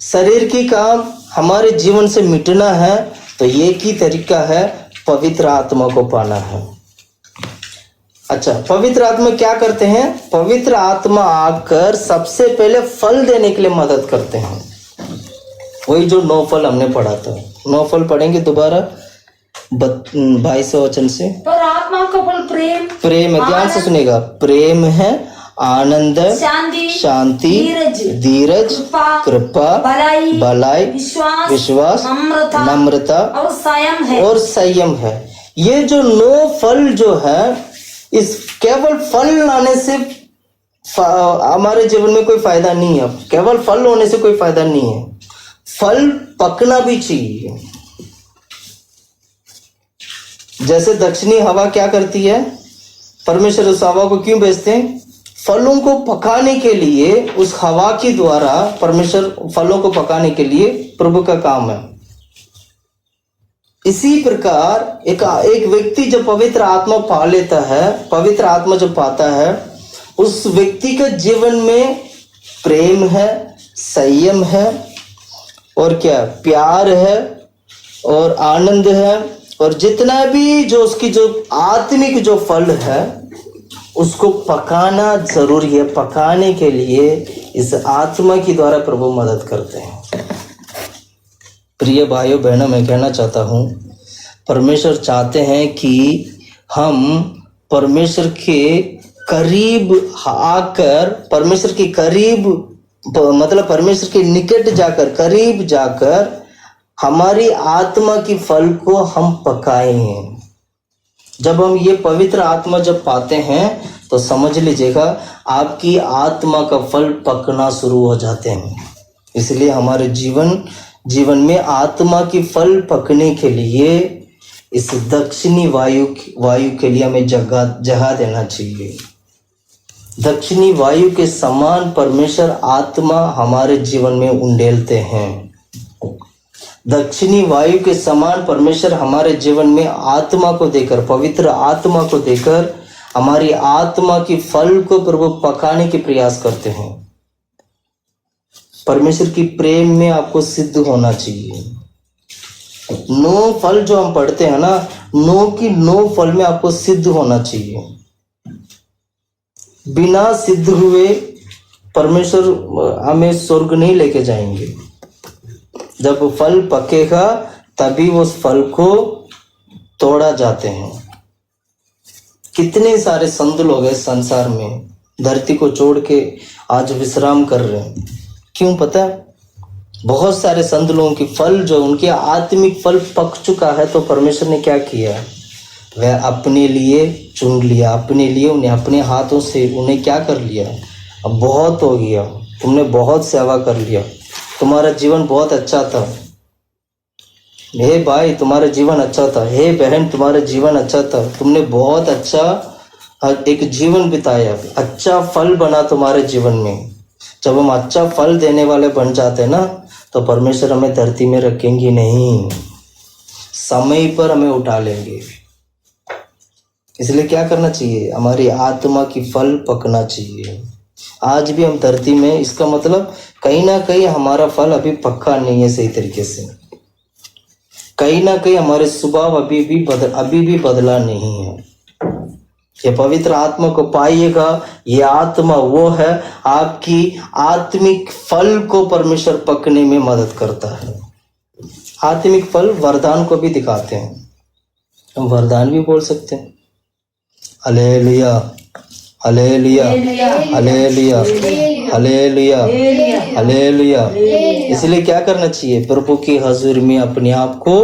शरीर की काम हमारे जीवन से मिटना है तो एक ही तरीका है, पवित्र आत्मा को पाना है। अच्छा, पवित्र आत्मा क्या करते हैं? पवित्र आत्मा आकर सबसे पहले फल देने के लिए मदद करते हैं। वही जो 9 फल हमने पढ़ा था, 9 फल पढ़ेंगे दोबारा 22 वचन से। पर आत्मा का फल प्रेम, प्रेम है, ध्यान से सुनेगा, प्रेम है, आनंद, शांति, धीरज, कृपा, भलाई, विश्वास, नम्रता और संयम है। ये जो 9 फल जो है, इस केवल फल लाने से हमारे जीवन में कोई फायदा नहीं है। केवल फल होने से कोई फायदा नहीं है, फल पकना भी चाहिए। जैसे दक्षिणी हवा क्या करती है, परमेश्वर उस हवा को क्यों भेजते हैं? फलों को पकाने के लिए। उस हवा के द्वारा परमेश्वर फलों को पकाने के लिए प्रभु का काम है। इसी प्रकार एक व्यक्ति जब पवित्र आत्मा पा लेता है, पवित्र आत्मा जब पाता है, उस व्यक्ति के जीवन में प्रेम है, संयम है और क्या, प्यार है और आनंद है, और जितना भी जो उसकी जो आत्मिक जो फल है उसको पकाना जरूरी है। पकाने के लिए इस आत्मा के द्वारा प्रभु मदद करते हैं। प्रिय भाइयों बहनों, मैं कहना चाहता हूँ, परमेश्वर चाहते हैं कि हम परमेश्वर के करीब आकर, परमेश्वर के करीब मतलब परमेश्वर के निकट जाकर, करीब जाकर हमारी आत्मा की फल को हम पकाएं। जब हम ये पवित्र आत्मा जब पाते हैं तो समझ लीजिएगा आपकी आत्मा का फल पकना शुरू हो जाते हैं। इसलिए हमारे जीवन में आत्मा की फल पकने के लिए इस दक्षिणी वायु के लिए हमें जगह देना चाहिए। दक्षिणी वायु के समान परमेश्वर आत्मा हमारे जीवन में उंडेलते हैं। दक्षिणी वायु के समान परमेश्वर हमारे जीवन में आत्मा को देकर, पवित्र आत्मा को देकर हमारी आत्मा की फल को प्रभु पकाने के प्रयास करते हैं। परमेश्वर की प्रेम में आपको सिद्ध होना चाहिए। 9 फल जो हम पढ़ते हैं ना, 9 फल में आपको सिद्ध होना चाहिए। बिना सिद्ध हुए परमेश्वर हमें स्वर्ग नहीं लेके जाएंगे। जब फल पकेगा तभी उस फल को तोड़ा जाते हैं। कितने सारे संत लोग हैं संसार में, धरती को छोड़ के आज विश्राम कर रहे हैं। क्यों पता है? बहुत सारे संत लोगों की फल जो उनके आत्मिक फल पक चुका है, तो परमेश्वर ने क्या किया, वह अपने लिए चुन लिया, अपने लिए उन्हें अपने हाथों से उन्हें क्या कर लिया। अब बहुत हो गया, तुमने बहुत सेवा कर लिया, तुम्हारा जीवन बहुत अच्छा था, हे भाई तुम्हारा जीवन अच्छा था, हे बहन तुम्हारा जीवन अच्छा था, तुमने बहुत अच्छा एक जीवन बिताया, अच्छा फल बना तुम्हारे जीवन में। जब हम अच्छा फल देने वाले बन जाते हैं ना, तो परमेश्वर हमें धरती में रखेंगे नहीं, समय पर हमें उठा लेंगे। इसलिए क्या करना चाहिए, हमारी आत्मा की फल पकना चाहिए। आज भी हम धरती में, इसका मतलब कहीं ना कहीं हमारा फल अभी पक्का नहीं है सही तरीके से, कहीं ना कहीं हमारे स्वभाव अभी भी बदला नहीं है। ये पवित्र आत्मा को पाइएगा। ये आत्मा वो है, आपकी आत्मिक फल को परमेश्वर पकने में मदद करता है। आत्मिक फल वरदान को भी दिखाते हैं, हम वरदान भी बोल सकते हैं। Hallelujah, hallelujah, hallelujah, hallelujah, hallelujah. इसलिए क्या करना चाहिए, प्रभु की हजूर में अपने आप को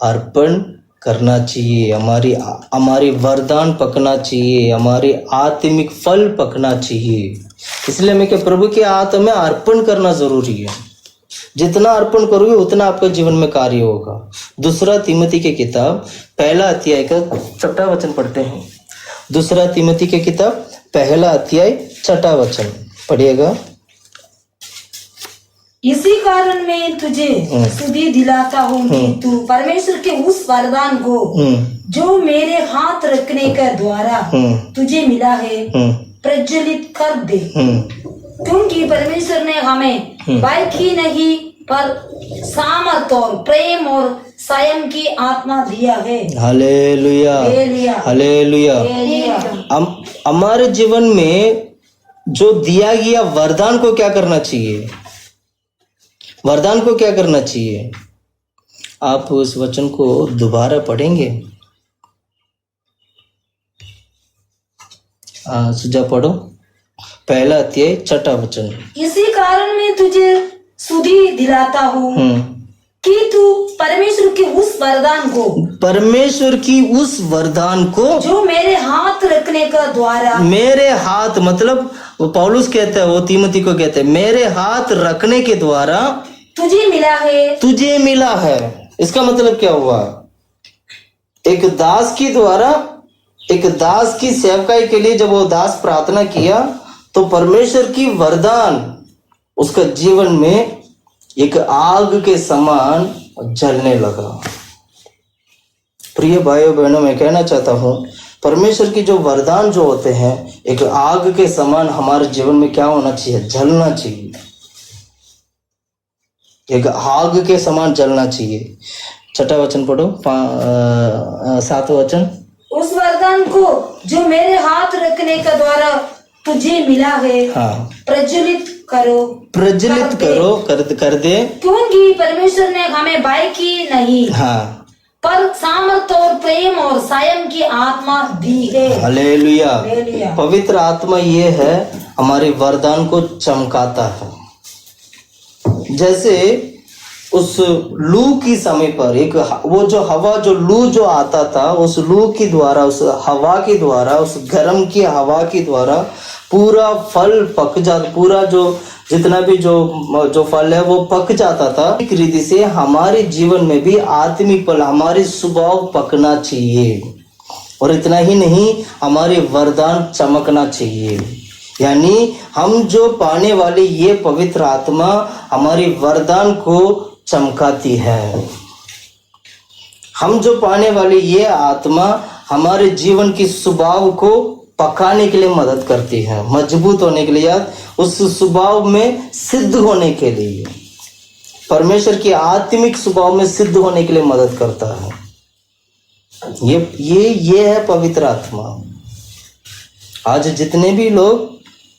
अर्पण करना चाहिए। हमारी वरदान पकना चाहिए, हमारे आत्मिक फल पकना चाहिए। इसलिए मैं क्या, प्रभु के हाथ में अर्पण करना जरूरी है। जितना अर्पण करोगे उतना आपका जीवन में कार्य होगा। 2 तिमोथी की किताब 1 अध्याय का 6वां वचन पढ़ते हैं। 2 तिमोथी की किताब 1 अध्याय 6वां वचन पढ़िएगा। इसी कारण मैं तुझे स्तुति दिलाता हूँ कि तू परमेश्वर के उस वरदान को जो मेरे हाथ रखने के द्वारा तुझे मिला है प्रज्वलित कर दे। क्योंकि परमेश्वर ने हमें भय की नहीं पर सामर्थ और प्रेम और संयम की आत्मा दिया है। Hallelujah, hallelujah. हमारे जीवन में जो दिया गया वरदान को क्या करना चाहिए? वरदान को क्या करना चाहिए? आप उस वचन को दोबारा पढ़ेंगे? सुजा पढ़ो, पहला अध्याय 6वां वचन। इसी कारण मैं तुझे सुधि दिलाता हूँ कि तू परमेश्वर की उस वरदान को जो मेरे हाथ रखने का द्वारा, मेरे हाथ मतलब वो पौलुस कहता है, वो तीमुथी को कहते हैं, मेरे हाथ रखने के द्वारा तुझे मिला है। इसका मतलब क्या हुआ? एक दास के द्वारा, एक दास की सेवकाई के लिए जब वो दास प्रार्थना किया तो परमेश्वर की वरदान उसका जीवन में एक आग के समान जलने लगा। प्रिय भाइयों बहनों, मैं कहना चाहता हूं, परमेश्वर की जो वरदान जो होते हैं एक आग के समान हमारे जीवन में क्या होना चाहिए? जलना चाहिए। एक आग के समान जलना चाहिए। 6वां वचन पढ़ो, 7वां वचन। उस वरदान को जो मेरे हाथ रखने का द्वारा तुझे मिला है, हाँ, प्रज्वलित करो कर दे, क्योंकि परमेश्वर ने हमें भय की नहीं, हाँ, पर सामर्थ और प्रेम और संयम की आत्मा दी है। हालेलुया। पवित्र आत्मा ये है हमारे वरदान को चमकाता है। जैसे उस लू की समय पर एक वो जो हवा, जो लू जो आता था, उस लू के द्वारा, उस हवा के द्वारा, उस गर्म की हवा के द्वारा पूरा फल पक जाता, पूरा जो जितना भी जो फल है वो पक जाता था। एक रीति से हमारे जीवन में भी आत्मिक फल, हमारे स्वभाव पकना चाहिए। और इतना ही नहीं, हमारे वरदान चमकना चाहिए। यानी हम जो पाने वाले ये पवित्र आत्मा हमारे वरदान को चमकाती है। हम जो पाने वाले ये आत्मा हमारे जीवन की स्वभाव को पकाने के लिए मदद करती है, मजबूत होने के लिए, उस स्वभाव में सिद्ध होने के लिए, परमेश्वर की आत्मिक स्वभाव में सिद्ध होने के लिए मदद करता है। ये है पवित्र आत्मा। आज जितने भी लोग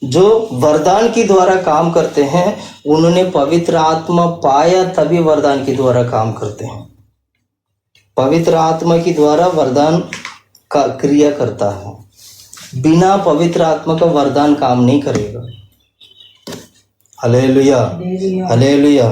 जो वरदान के द्वारा काम करते हैं उन्होंने पवित्र आत्मा पाया, तभी वरदान के द्वारा काम करते हैं। पवित्र आत्मा के द्वारा वरदान का क्रिया करता है। बिना पवित्र आत्मा का वरदान काम नहीं करेगा। Hallelujah, hallelujah,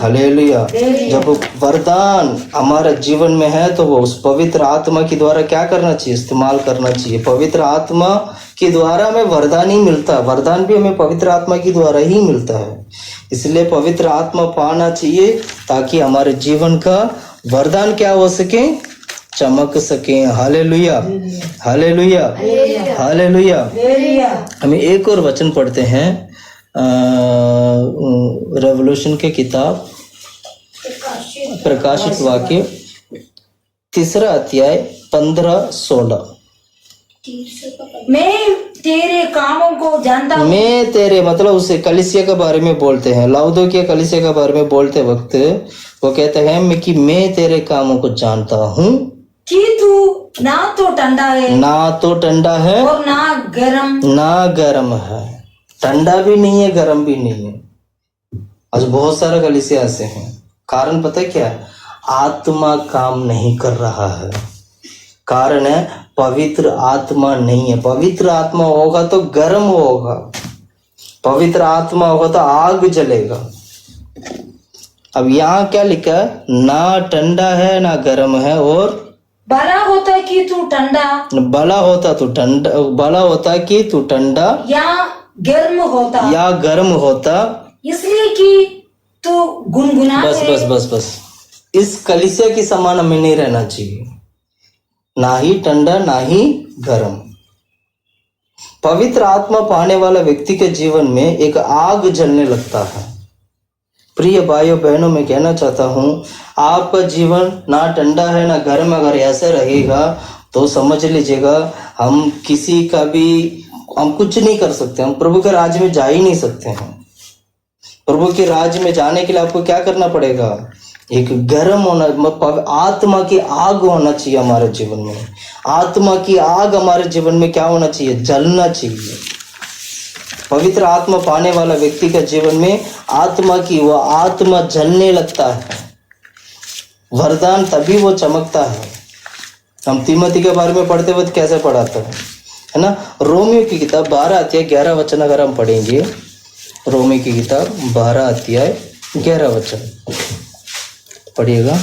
hallelujah. जब वरदान हमारा जीवन में है तो वो उस पवित्र आत्मा के द्वारा क्या करना चाहिए? इस्तेमाल करना चाहिए। पवित्र आत्मा के द्वारा हमें वरदान ही मिलता है। वरदान भी हमें पवित्र आत्मा के द्वारा ही मिलता है। इसलिए पवित्र आत्मा पाना चाहिए ताकि हमारे जीवन का वरदान क्या हो सके? चमक सके। Hallelujah, hallelujah, hallelujah. हमें एक और वचन पढ़ते हैं, रेवोल्यूशन के किताब प्रकाशित वाक्य 3 अध्याय 15-16। मैं तेरे कामों को जानता हूँ। मैं तेरे मतलब उसे कलीसिया के बारे में बोलते हैं, लाउदोकिया कलीसिया के बारे में बोलते वक्त वो कहते हैं कि मैं तेरे कामों को जानता हूँ कि तू ना तो ठंडा है और ना गर्म है। ठंडा भी नहीं है, गर्म भी नहीं है। आज बहुत सारा कलीसिया ऐसे हैं। कारण पता है क्या है? आत्मा काम नहीं कर रहा है। कारण है पवित्र आत्मा नहीं है। पवित्र आत्मा होगा तो गर्म होगा, पवित्र आत्मा होगा तो आग जलेगा। अब यहाँ क्या लिखा है? ना ठंडा है ना गर्म है, और भला होता कि तू ठंडा, भला होता कि तू ठंडा या गर्म होता, इसलिए कि तू गुनगुना। बस इस कलीसिया के समान हमें नहीं रहना चाहिए, ना ही ठंडा ना ही गर्म। पवित्र आत्मा पाने वाला व्यक्ति के जीवन में एक आग जलने लगता है। प्रिय भाइयों बहनों, मैं कहना चाहता हूं, आपका जीवन ना ठंडा है ना गर्म अगर ऐसे रहेगा तो समझ लीजिएगा हम किसी का भी हम कुछ नहीं कर सकते, हम प्रभु के राज्य में जा ही नहीं सकते हैं। प्रभु के राज्य में जाने के लिए आपको क्या करना पड़ेगा? एक गर्म होना, आत्मा की आग होना चाहिए हमारे जीवन में। आत्मा की आग हमारे जीवन में क्या होना चाहिए? जलना चाहिए। पवित्र आत्मा पाने वाला व्यक्ति का जीवन में आत्मा की वो आत्मा जलने लगता है, वरदान तभी वो चमकता है। हम तीमोथी के बारे में पढ़ते वक्त कैसे पढ़ा था, है ना? रोमियो की किताब 12 अध्याय 11 वचन अगर हम पढ़ेंगे, रोमियो की किताब 12 अध्याय 11 वचन पढ़िएगा।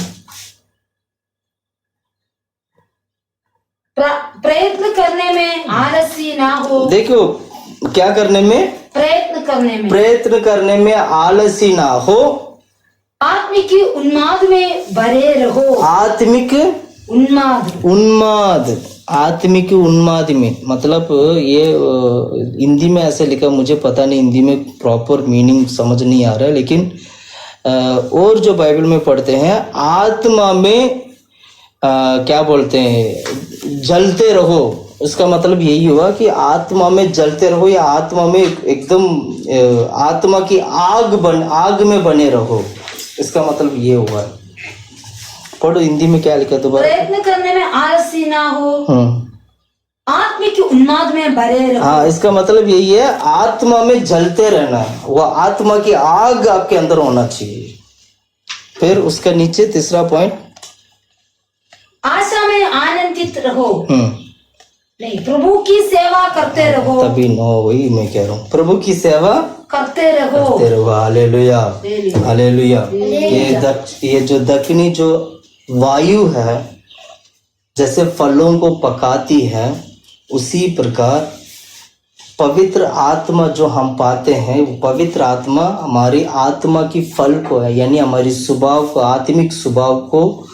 प्रयत्न करने में आलसी ना हो। देखो क्या करने में? प्रयत्न करने में आलसी ना हो। आत्मिक उन्माद में भरे रहो। आत्मिक उन्माद में मतलब ये हिंदी में ऐसे लिखा, मुझे पता नहीं हिंदी में प्रॉपर मीनिंग समझ नहीं आ रहा है, लेकिन और जो बाइबल में पढ़ते हैं आत्मा में क्या बोलते हैं, जलते रहो। उसका मतलब यही हुआ कि आत्मा में जलते रहो या आत्मा में एकदम आत्मा की आग में बने रहो। इसका मतलब ये हुआ। पढ़ो हिंदी में क्या लिखा दोबारा। प्रयत्न करने में आलसी ना हो, आत्मिक उन्माद में भरे रहो। हाँ, इसका मतलब यही है, आत्मा में जलते रहना, वह आत्मा की आग आपके अंदर होना चाहिए। फिर उसका नीचे तीसरा पॉइंट, आशा में आनंदित रहो। नहीं, प्रभु की सेवा करते रहो। तभी वही मैं कह रहा हूँ, प्रभु की सेवा करते रहो। Hallelujah hallelujah. ये जो दक्षिणी जो वायु है जैसे फलों को पकाती है, उसी प्रकार पवित्र आत्मा जो हम पाते हैं, वो पवित्र आत्मा हमारी आत्मा की फल को है, यानी हमारी स्वभाव को, आत्मिक स्वभाव को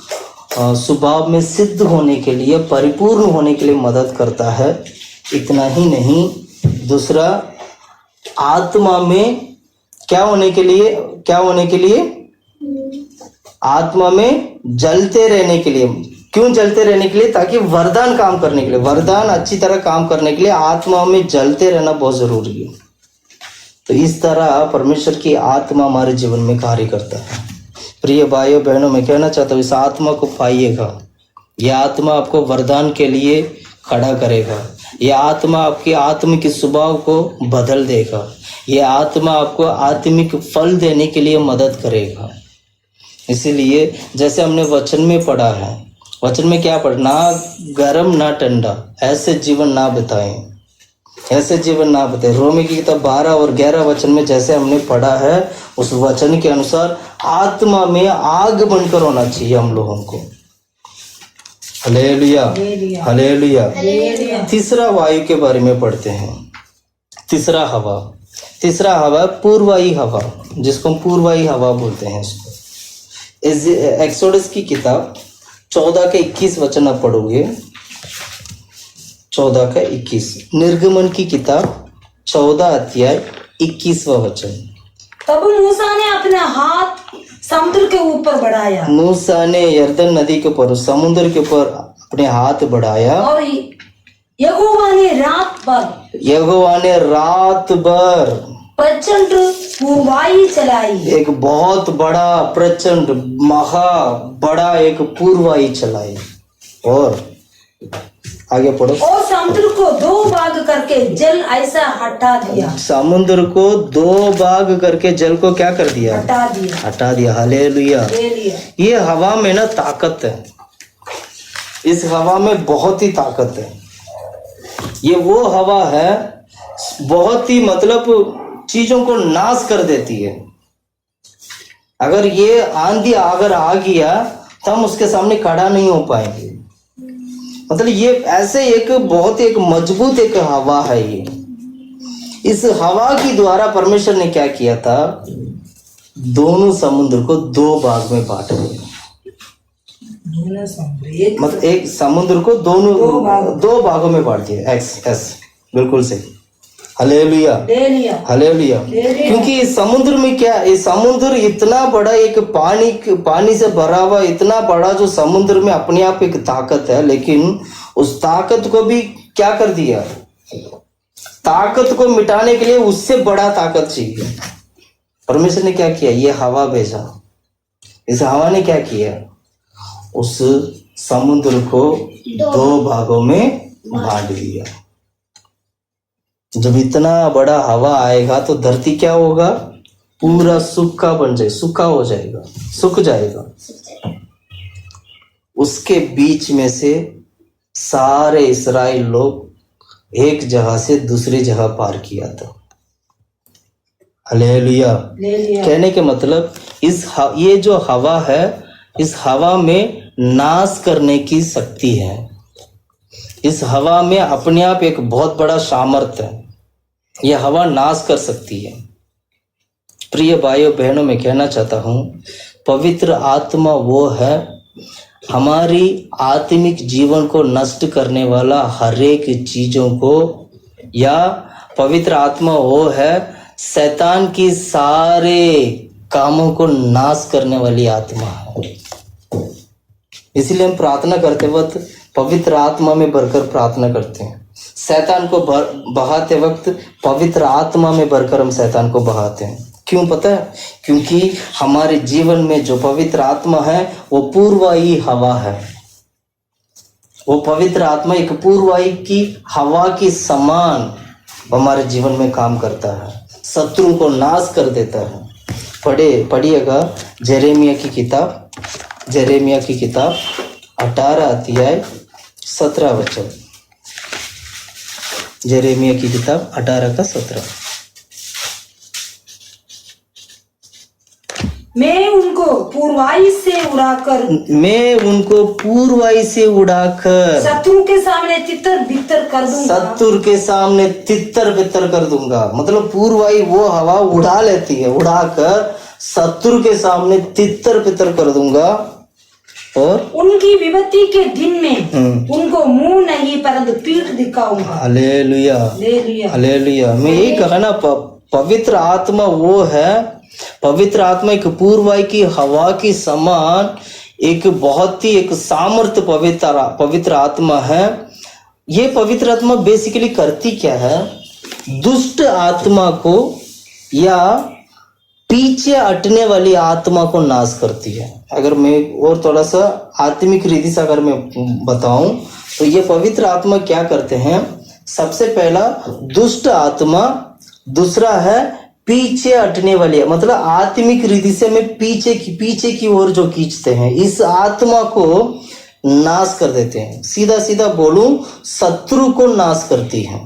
स्वभाव में सिद्ध होने के लिए, परिपूर्ण होने के लिए मदद करता है। इतना ही नहीं, दूसरा आत्मा में क्या होने के लिए आत्मा में जलते रहने के लिए। क्यों जलते रहने के लिए? ताकि वरदान काम करने के लिए, वरदान अच्छी तरह काम करने के लिए आत्मा में जलते रहना बहुत जरूरी है। तो इस तरह परमेश्वर की आत्मा हमारे जीवन में कार्य करता है। प्रिय भाइयों बहनों, मैं कहना चाहता हूँ, इस आत्मा को पाइएगा। यह आत्मा आपको वरदान के लिए खड़ा करेगा। यह आत्मा आपकी आत्मिक स्वभाव को बदल देगा। यह आत्मा आपको आत्मिक फल देने के लिए मदद करेगा। इसीलिए जैसे हमने वचन में पढ़ा है, वचन में क्या पढ़ना, गर्म ना ठंडा, ऐसे जीवन ना बिताएं, ऐसे जीवन ना बिताएं। रोमी की किताब 12 और 11 वचन में जैसे हमने पढ़ा है, उस वचन के अनुसार आत्मा में आग बनकर होना चाहिए हम लोगों को। Hallelujah hallelujah. तीसरा वायु के बारे में पढ़ते हैं। तीसरा हवा पूर्वाई हवा, जिसको हम पूर्वाई हवा बोलते हैं। इसको एक्सोडस की किताब 14 के 21 वचन आप पढ़ोगे। 14 का 21। निर्गमन की किताब 14 अध्याय 21वां वचन। तब मूसा ने अपना हाथ समुद्र के ऊपर बढ़ाया। मूसा ने यरदन नदी के ऊपर, समुद्र के ऊपर अपने हाथ बढ़ाया, और यहोवा ने रात भर प्रचंड पूर्वाई चलाई। एक बहुत बड़ा प्रचंड महा बड़ा एक पूर्वाई चलाई। और आगे पढ़ो। और समुद्र को 2 भाग करके जल ऐसा हटा दिया। समुद्र को 2 भाग करके जल को क्या कर दिया? हटा दिया। हालेलुया। ये हवा में ना ताकत है, इस हवा में बहुत ही ताकत है। ये वो हवा है बहुत ही मतलब चीजों को नाश कर देती है। अगर ये आंधी अगर आ गया तो हम उसके सामने खड़ा नहीं हो पाएंगे। मतलब ये ऐसे एक बहुत एक मजबूत एक हवा है। ये इस हवा की द्वारा परमेश्वर ने क्या किया था, दोनों समुद्र को 2 भाग में बांट दिया। मतलब एक समुद्र को दो भागों में बांट दिया। एस बिल्कुल सही। Hallelujah hallelujah. क्योंकि इस समुद्र में क्या, इस समुद्र इतना बड़ा एक पानी से भरा हुआ इतना बड़ा जो समुद्र में अपने आप एक ताकत है, लेकिन उस ताकत को भी क्या कर दिया, ताकत को मिटाने के लिए उससे बड़ा ताकत चाहिए। परमेश्वर ने क्या किया, ये हवा भेजा। इस हवा ने क्या किया, उस समुद्र को 2 भागों में बांट दिया। जब इतना बड़ा हवा आएगा तो धरती क्या होगा, पूरा सूखा बन जाए, सूखा हो जाएगा, सूख जाएगा। उसके बीच में से सारे इस्राएल लोग एक जगह से दूसरी जगह पार किया था। हालेलुया। कहने के मतलब ये जो हवा है, इस हवा में नाश करने की शक्ति है। इस हवा में अपने आप एक बहुत बड़ा सामर्थ्य है। यह हवा नाश कर सकती है। प्रिय भाइयों बहनों, मैं कहना चाहता हूँ, पवित्र आत्मा वो है हमारी आत्मिक जीवन को नष्ट करने वाला हर एक चीजों को, या पवित्र आत्मा वो है शैतान की सारे कामों को नाश करने वाली आत्मा है। इसलिए हम प्रार्थना करते वक्त पवित्र आत्मा में भरकर प्रार्थना करते हैं। शैतान को बहाते वक्त पवित्र आत्मा में भरकर हम शैतान को बहाते हैं। क्यों पता है? क्योंकि हमारे जीवन में जो पवित्र आत्मा है वो पूर्वाई हवा है। वो पवित्र आत्मा एक पूर्वाई की हवा की समान हमारे जीवन में काम करता है, शत्रु को नाश कर देता है। पढ़िएगा जेरेमिया की किताब 18 अध्याय 17 वचन। जेरेमिया की किताब 18 का 17। मैं उनको पूर्वाई से उड़ाकर शत्रु के सामने तितर बितर कर दूंगा। मतलब पूर्वाई वो हवा उड़ा लेती है, उड़ाकर शत्रु के सामने तितर बितर कर दूंगा। और उनकी विपत्ति के दिन में उनको मुंह नहीं परंतु पीठ दिखाऊंगा। Hallelujah, hallelujah. मैं यही कहा ना, पवित्र आत्मा वो है, पवित्र आत्मा एक पूर्वाई की हवा की समान एक बहुत ही एक सामर्थ्य पवित्र आत्मा है। ये पवित्र आत्मा बेसिकली करती क्या है, दुष्ट आत्मा को या पीछे हटने वाली आत्मा को नाश करती है। अगर मैं और थोड़ा सा आत्मिक रीति से अगर मैं बताऊं तो ये पवित्र आत्मा क्या करते हैं, सबसे पहला दुष्ट आत्मा, दूसरा है पीछे हटने वाली, मतलब आत्मिक रीति से मैं पीछे की ओर जो खींचते हैं, इस आत्मा को नाश कर देते हैं। सीधा सीधा बोलूं, शत्रु को नाश करती है।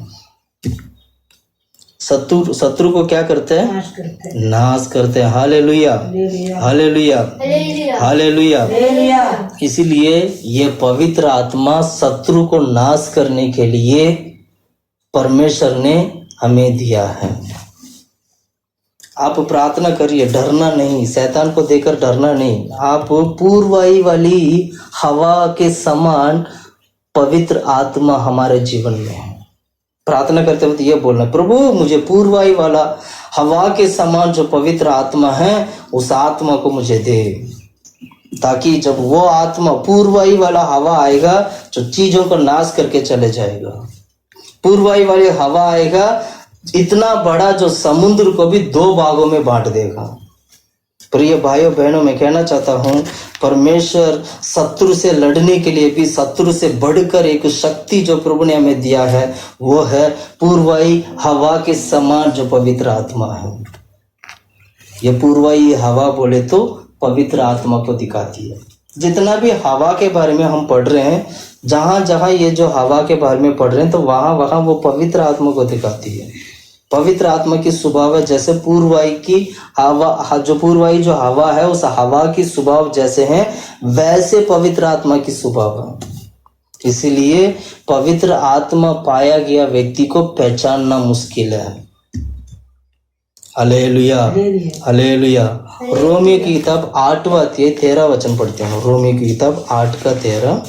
शत्रु को क्या करते हैं, नाश करते हैं। Hallelujah, hallelujah, hallelujah. इसीलिए ये पवित्र आत्मा शत्रु को नाश करने के लिए परमेश्वर ने हमें दिया है। आप प्रार्थना करिए, डरना नहीं, शैतान को देखकर डरना नहीं। आप पूर्वाई वाली हवा के समान पवित्र आत्मा हमारे जीवन में है। प्रार्थना करते वक्त ये बोलना, प्रभु मुझे पूर्वाई वाला हवा के समान जो पवित्र आत्मा है उस आत्मा को मुझे दे, ताकि जब वो आत्मा पूर्वाई वाला हवा आएगा जो चीजों को नाश करके चले जाएगा। पूर्वाई वाली हवा आएगा इतना बड़ा जो समुद्र को भी 2 भागों में बांट देगा। प्रिय भाइयों बहनों, मैं कहना चाहता हूँ, परमेश्वर शत्रु से लड़ने के लिए भी शत्रु से बढ़कर एक शक्ति जो प्रभु ने हमें दिया है वो है पूर्वाई हवा के समान जो पवित्र आत्मा है। ये पूर्वाई हवा बोले तो पवित्र आत्मा को दिखाती है। जितना भी हवा के बारे में हम पढ़ रहे हैं, जहां जहां ये जो हवा के बारे में पढ़ रहे हैं, तो वहां वहां वो पवित्र आत्मा को दिखाती है। पवित्र आत्मा की स्वभाव है जैसे पूर्वाई की हवा, जो पूर्वाई जो हवा है उस हवा की स्वभाव जैसे है वैसे पवित्र आत्मा की स्वभाव है। इसीलिए पवित्र आत्मा पाया गया व्यक्ति को पहचानना मुश्किल है। Hallelujah, hallelujah. रोमियो की किताब 8वां अध्याय 13 वचन पढ़ते हैं। रोमियो की किताब 8 का 13।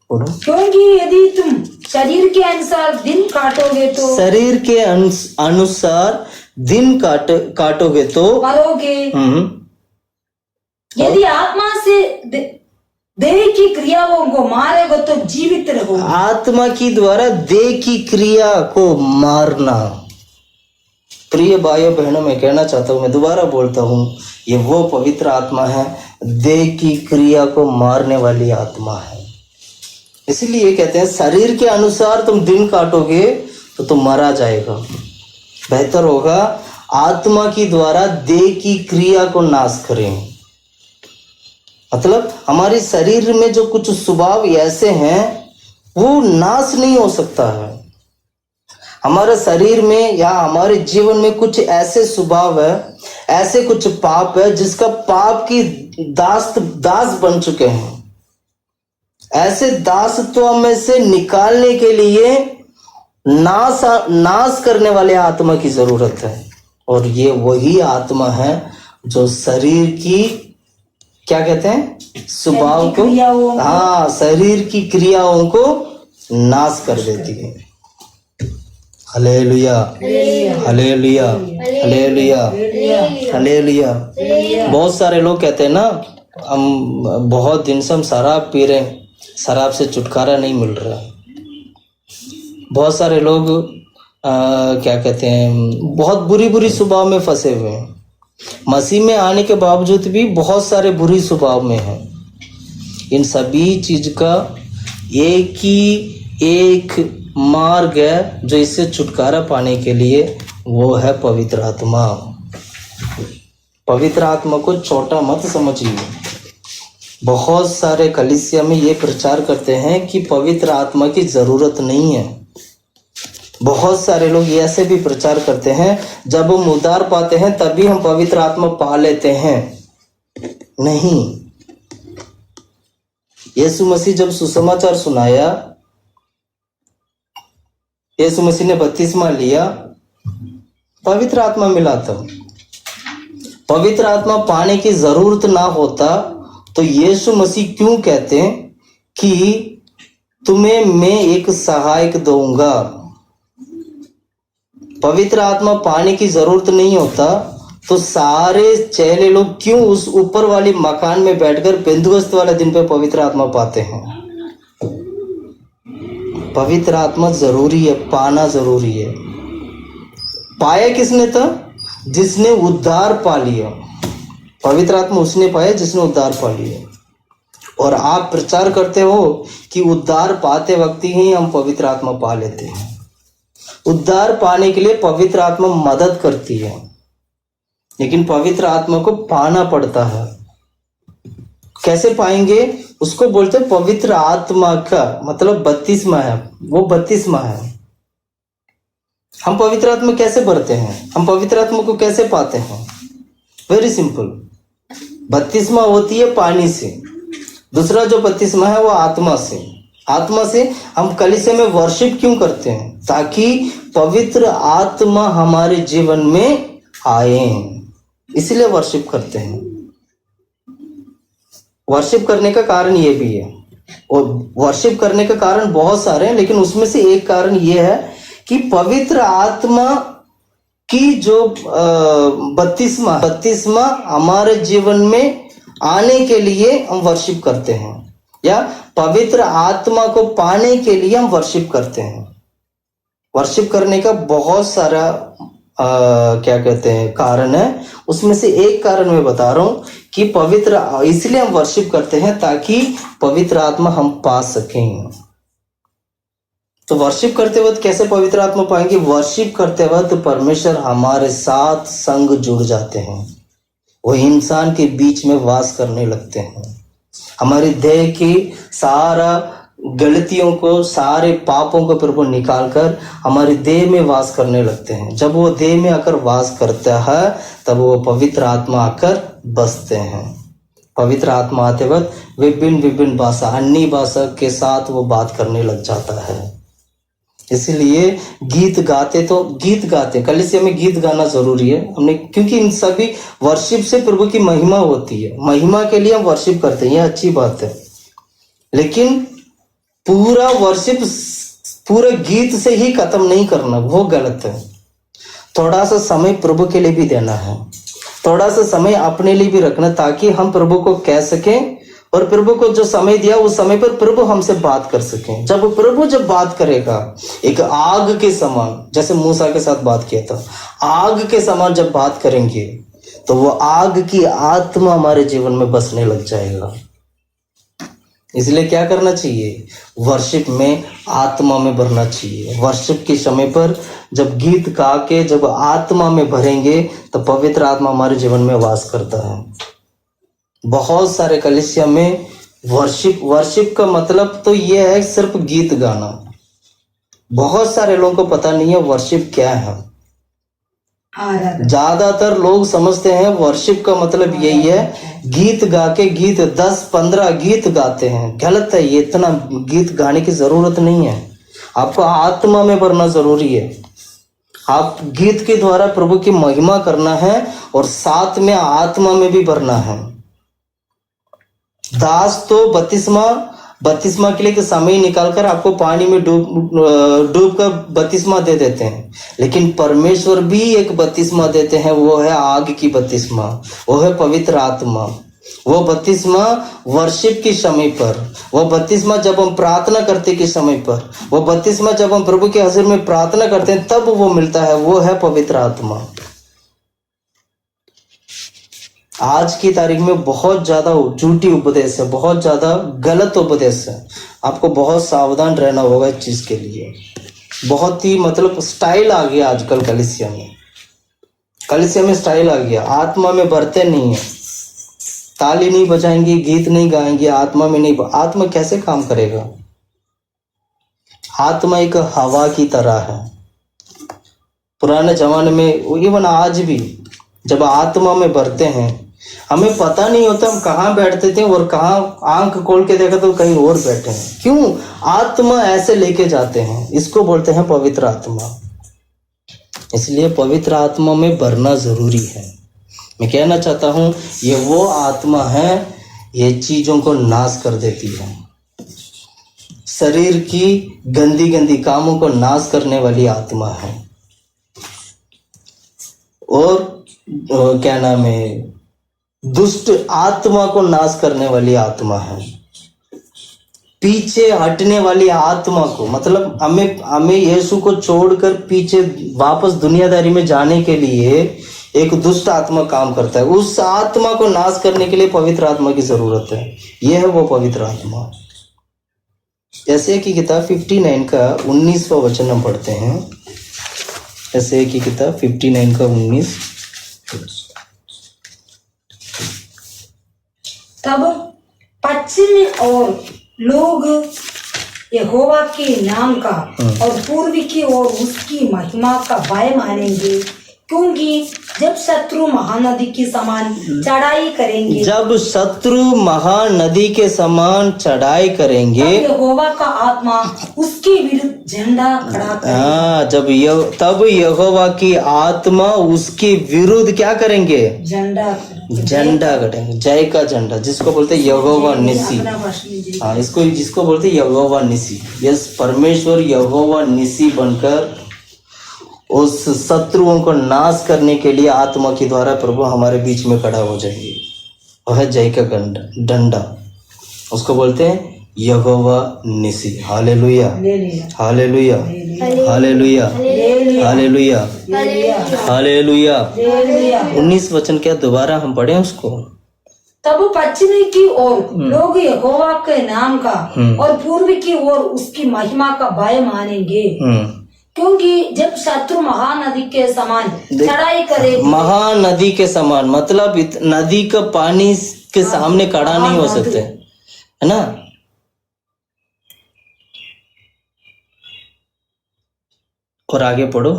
क्योंकि यदि तुम शरीर के अनुसार दिन काटोगे तो शरीर के अनुसार दिन काटोगे तो मरोगे, यदि आत्मा से देह की क्रियाओं को मारेगा तो जीवित रहोगे। आत्मा की द्वारा देह की क्रिया को मारना। प्रिय भाइयों बहनों, मैं कहना चाहता हूं, मैं दोबारा बोलता हूं, ये वो पवित्र आत्मा है, देह की क्रिया को मारने वाली आत्मा है। इसलिए कहते हैं शरीर के अनुसार तुम दिन काटोगे तो तुम मारा जाएगा। बेहतर होगा आत्मा की द्वारा देह की क्रिया को नाश करें। मतलब हमारे शरीर में जो कुछ स्वभाव ऐसे हैं वो नाश नहीं हो सकता है। हमारे शरीर में या हमारे जीवन में कुछ ऐसे स्वभाव है, ऐसे कुछ पाप है जिसका पाप की दास बन चुके हैं। ऐसे दासत्व में से निकालने के लिए नाश करने वाले आत्मा की जरूरत है। और ये वही आत्मा है जो शरीर की क्या कहते हैं स्वभाव को, हाँ, शरीर की क्रियाओं को नाश कर देती है। Hallelujah, hallelujah, hallelujah, hallelujah. बहुत सारे लोग कहते हैं ना, हम बहुत दिन से हम शराब पी रहे हैं, शराब से छुटकारा नहीं मिल रहा। बहुत सारे लोग क्या कहते हैं, बहुत बुरी स्वभाव में फंसे हुए हैं। मसीह में आने के बावजूद भी बहुत सारे बुरी स्वभाव में हैं। इन सभी चीज का एक मार्ग है जो इससे छुटकारा पाने के लिए, वो है पवित्र आत्मा। पवित्र आत्मा को छोटा मत समझिए। बहुत सारे कलीसिया में ये प्रचार करते हैं कि पवित्र आत्मा की जरूरत नहीं है। बहुत सारे लोग ऐसे भी प्रचार करते हैं, जब हम उद्धार पाते हैं तभी हम पवित्र आत्मा पा लेते हैं। नहीं, यीशु मसीह जब सुसमाचार सुनाया, यीशु मसीह ने बपतिस्मा लिया, पवित्र आत्मा मिला था। पवित्र आत्मा पाने की जरूरत ना होता तो यीशु मसीह क्यों कहते हैं कि तुम्हें मैं एक सहायक दूंगा। पवित्र आत्मा पाने की जरूरत नहीं होता तो सारे चेले लोग क्यों उस ऊपर वाली मकान में बैठकर पेंतुकोस्त वाले दिन पे पवित्र आत्मा पाते हैं। पवित्र आत्मा जरूरी है, पाना जरूरी है। पाया किसने था? जिसने उद्धार पा लिया। पवित्र आत्मा उसने पाया जिसने उद्धार पा लिया। और आप प्रचार करते हो कि उद्धार पाते वक्त ही हम पवित्र आत्मा पा लेते हैं। उद्धार पाने के लिए पवित्र आत्मा मदद करती है, लेकिन पवित्र आत्मा को पाना पड़ता है। कैसे पाएंगे? उसको बोलते हैं पवित्र आत्मा का मतलब बपतिस्मा है, वो बपतिस्मा है। हम पवित्र आत्मा कैसे भरते हैं? हम पवित्र आत्मा को कैसे पाते हैं? वेरी सिंपल, बपतिस्मा होती है पानी से, दूसरा जो बपतिस्मा है वो आत्मा से। आत्मा से हम कलीसिया में वर्शिप क्यों करते हैं? ताकि पवित्र आत्मा हमारे जीवन में आए, इसलिए वर्शिप करते हैं। वर्शिप करने का कारण ये भी है, और वर्शिप करने का कारण बहुत सारे हैं, लेकिन उसमें से एक कारण ये है कि पवित्र आत्मा की जो बपतिस्मा हमारे जीवन में आने के लिए हम वर्शिप करते हैं, या पवित्र आत्मा को पाने के लिए हम वर्शिप करते हैं। वर्शिप करने का बहुत सारा क्या कहते हैं कारण है। उसमें से एक कारण मैं बता रहा हूं कि पवित्र, इसलिए हम वर्शिप करते हैं ताकि पवित्र आत्मा हम पा सकें। तो वर्शिप करते वक्त कैसे पवित्र आत्मा पाएंगे? वर्शिप करते वक्त परमेश्वर हमारे साथ संग जुड़ जाते हैं, वो इंसान के बीच में वास करने लगते हैं। हमारी देह की सारा गलतियों को, सारे पापों को प्रभु निकाल कर हमारी देह में वास करने लगते हैं। जब वो देह में आकर वास करता है तब वो पवित्र आत्मा आकर बसते हैं। पवित्र आत्मा आते वक्त विभिन्न भाषा, अन्य भाषा के साथ वो बात करने लग जाता है। इसलिए गीत गाते कलीसिया में गीत गाना जरूरी है हमने, क्योंकि इन सभी वर्शिप से प्रभु की महिमा होती है। महिमा के लिए हम वर्शिप करते हैं, ये अच्छी बात है, लेकिन पूरा वर्शिप पूरे गीत से ही खत्म नहीं करना, वो गलत है। थोड़ा सा समय प्रभु के लिए भी देना है। थोड़ा सा समय अपने लिए भी रखना, ताकि हम प्रभु को कह सकें और प्रभु को जो समय दिया उस समय पर प्रभु हमसे बात कर सकें। जब प्रभु जब बात करेगा एक आग के समान, जैसे मूसा के साथ बात किया था, आग के समान जब बात करेंगे तो वो आग की आत्मा हमारे जीवन में बसने लग जाएगा। इसलिए क्या करना चाहिए? वर्शिप में आत्मा में भरना चाहिए। वर्शिप के समय पर जब गीत गा के जब आत्मा में भरेंगे तो पवित्र आत्मा हमारे जीवन में वास करता है। बहुत सारे कलीसिया में वर्शिप का मतलब तो ये है सिर्फ गीत गाना। बहुत सारे लोगों को पता नहीं है वर्शिप क्या है। ज्यादातर लोग समझते हैं वर्शिप का मतलब यही है गीत गा के, गीत 10-15 गीत गाते हैं। गलत है, ये इतना गीत गाने की जरूरत नहीं है। आपको आत्मा में भरना जरूरी है। आप गीत के द्वारा प्रभु की महिमा करना है और साथ में आत्मा में भी भरना है। दास तो बपतिस्मा के लिए एक समय निकालकर आपको पानी में डूब कर बपतिस्मा दे देते हैं, लेकिन परमेश्वर भी एक बपतिस्मा देते हैं, वो है आग की बपतिस्मा, वो है पवित्र आत्मा। वो बपतिस्मा वर्शिप के समय पर, वो बपतिस्मा जब हम प्रार्थना करते के समय पर, वो बपतिस्मा जब हम प्रभु के हज़ूर में प्रार्थना करते हैं तब वो मिलता है, वो है पवित्र आत्मा। आज की तारीख में बहुत ज्यादा झूठी उपदेश है, बहुत ज्यादा गलत उपदेश है। आपको बहुत सावधान रहना होगा इस चीज के लिए। बहुत ही मतलब स्टाइल आ गया आजकल कलीसिया में स्टाइल आ गया। आत्मा में भरते नहीं है, ताली नहीं बजाएंगे, गीत नहीं गाएंगे, आत्मा में नहीं। आत्मा कैसे काम करेगा? आत्मा एक हवा की तरह है। पुराने जमाने में, इवन आज भी, जब आत्मा में भरते हैं हमें पता नहीं होता हम कहाँ बैठते थे और कहाँ आंख खोल के देखा तो कहीं और बैठे हैं। क्यों? आत्मा ऐसे लेके जाते हैं। इसको बोलते हैं पवित्र आत्मा। इसलिए पवित्र आत्मा में भरना जरूरी है। मैं कहना चाहता हूं ये वो आत्मा है, ये चीजों को नाश कर देती है। शरीर की गंदी गंदी कामों को नाश करने वाली आत्मा है। और क्या नाम है, दुष्ट आत्मा को नाश करने वाली आत्मा है। पीछे हटने वाली आत्मा को, मतलब हमें यीशु को छोड़कर पीछे वापस दुनियादारी में जाने के लिए एक दुष्ट आत्मा काम करता है। उस आत्मा को नाश करने के लिए पवित्र आत्मा की जरूरत है। यह है वो पवित्र आत्मा। ऐसे की किताब 59 का 19वां वचन हम पढ़ते हैं। ऐसे की किताब 59 का 19। तब पश्चिम और लोग यहोवा के नाम का और पूर्व की ओर उसकी महिमा का भय मानेंगे, क्योंकि जब शत्रु महानदी के समान चढ़ाई करेंगे, जब शत्रु महानदी के समान चढ़ाई करेंगे, तब यहोवा का आत्मा उसके विरुद्ध झंडा खड़ा करेगा। तब यहोवा की आत्मा उसके विरुद्ध क्या करेंगे? झंडा करेंगे। जय का झंडा, जिसको बोलते यहोवा निसी। हाँ, जिसको बोलते यहोवा निसी। यस, परमेश्वर यहोवा निसी बनकर उस शत्रुओं को नाश करने के लिए आत्मा के द्वारा प्रभु हमारे बीच में खड़ा हो जाएंगे। वह है जय का डंडा, उसको बोलते हैं यहोवा निसी। Hallelujah, hallelujah, hallelujah, hallelujah, hallelujah. 19 वचन क्या दोबारा हम पढ़े उसको? तब पश्चिमी की ओर लोग यहोवा के नाम का और पूर्व की ओर उसकी महिमा का भय मानेंगे, क्योंकि जब शत्रु महानदी के समान चढ़ाई करे। महानदी के समान मतलब नदी का पानी के सामने खड़ा नहीं हो सकते, है ना? और आगे पढ़ो।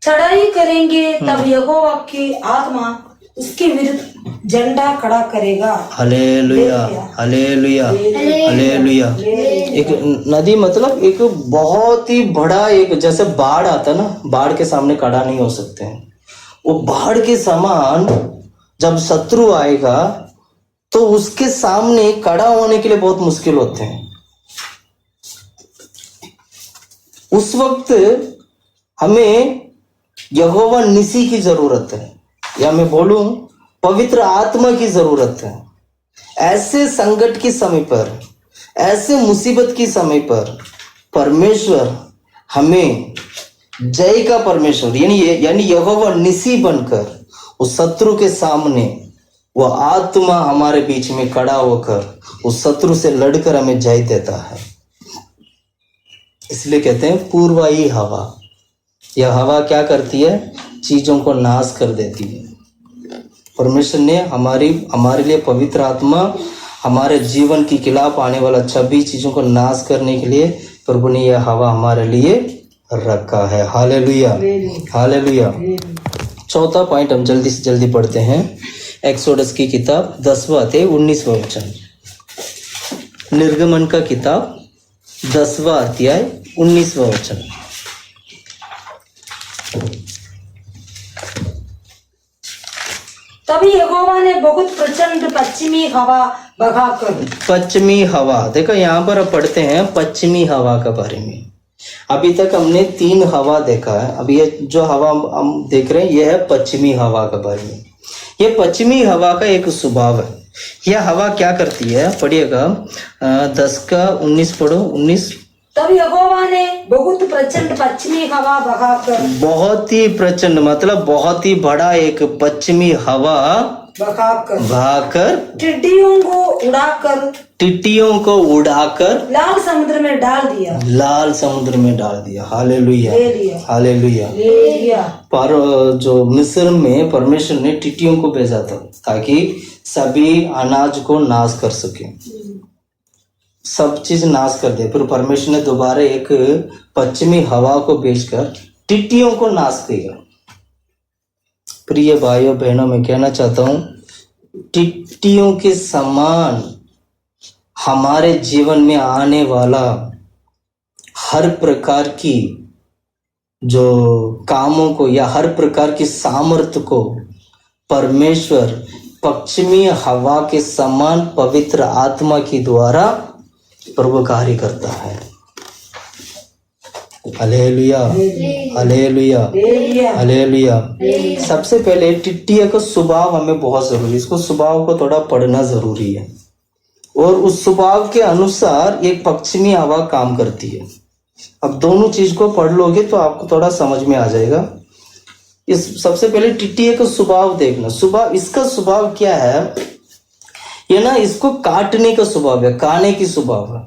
चढ़ाई करेंगे तब यहोवा की आत्मा उसके विरुद्ध झंडा खड़ा करेगा। Hallelujah, hallelujah, hallelujah. एक नदी मतलब एक बहुत ही बड़ा, एक जैसे बाढ़ आता ना, बाढ़ के सामने खड़ा नहीं हो सकते हैं। वो बाढ़ के समान जब शत्रु आएगा तो उसके सामने खड़ा होने के लिए बहुत मुश्किल होते हैं। उस वक्त हमें यहोवा निसी की जरूरत है। या मैं बोलूं पवित्र आत्मा की जरूरत है। ऐसे संकट के समय पर, ऐसे मुसीबत के समय पर परमेश्वर हमें जय का परमेश्वर यानी यहोवा निसी बनकर उस शत्रु के सामने वो आत्मा हमारे बीच में खड़ा होकर उस शत्रु से लड़कर हमें जय देता है। इसलिए कहते हैं पूर्वाई हवा। यह हवा क्या करती है? चीजों को नाश कर देती है। परमेश्वर ने हमारे लिए पवित्र आत्मा हमारे जीवन के खिलाफ आने वाला 26 चीजों को नाश करने के लिए प्रभु ने यह हवा हमारे लिए रखा है। Hallelujah, hallelujah. चौथा पॉइंट हम जल्दी से जल्दी पढ़ते हैं। एक्सोडस की किताब 10वां अध्याय 19वां वचन। निर्गमन का किताब 10वां अध्याय 19वां वचन। तभी यहोवा ने बहुत प्रचंड पश्चिमी हवा बहाकर। पश्चिमी हवा, देखो यहाँ पर अब पढ़ते हैं पश्चिमी हवा के बारे में। अभी तक हमने 3 हवा देखा है। अब ये जो हवा हम देख रहे हैं यह है पश्चिमी हवा के बारे में। ये पश्चिमी हवा का एक स्वभाव है। यह हवा क्या करती है? पढ़िएगा 10 का 19 पढ़ो। 19। तब यहोवा ने बहुत प्रचंड पश्चिमी हवा बहाकर। बहुत ही प्रचंड मतलब बहुत ही बड़ा एक पश्चिमी हवा बहाकर टिड्डियों को उड़ाकर लाल समुद्र में डाल दिया। लाल समुद्र में डाल दिया। Hallelujah, hallelujah. पर जो मिस्र में परमेश्वर ने टिड्डियों को भेजा था ताकि सभी अनाज को नाश कर सके, सब चीज नाश कर दे। फिर परमेश्वर ने दोबारा एक पश्चिमी हवा को भेजकर टिड्डियों को नाश किया। प्रिय भाइयों बहनों, मैं कहना चाहता हूं टिड्डियों के समान हमारे जीवन में आने वाला हर प्रकार की जो कामों को या हर प्रकार की सामर्थ्य को परमेश्वर पश्चिमी हवा के समान पवित्र आत्मा के द्वारा प्रभु कार्य करता है। Hallelujah, hallelujah, hallelujah. सबसे पहले टिड्डिया का स्वभाव हमें बहुत जरूरी है। इसको स्वभाव को थोड़ा पढ़ना जरूरी है और उस स्वभाव के अनुसार एक पश्चिमी हवा काम करती है। अब दोनों चीज को पढ़ लोगे तो आपको थोड़ा समझ में आ जाएगा। इस सबसे पहले टिड्डिया का स्वभाव देखना। स्वभाव, इसका स्वभाव क्या है? ये ना इसको काटने का स्वभाव है, खाने की स्वभाव है।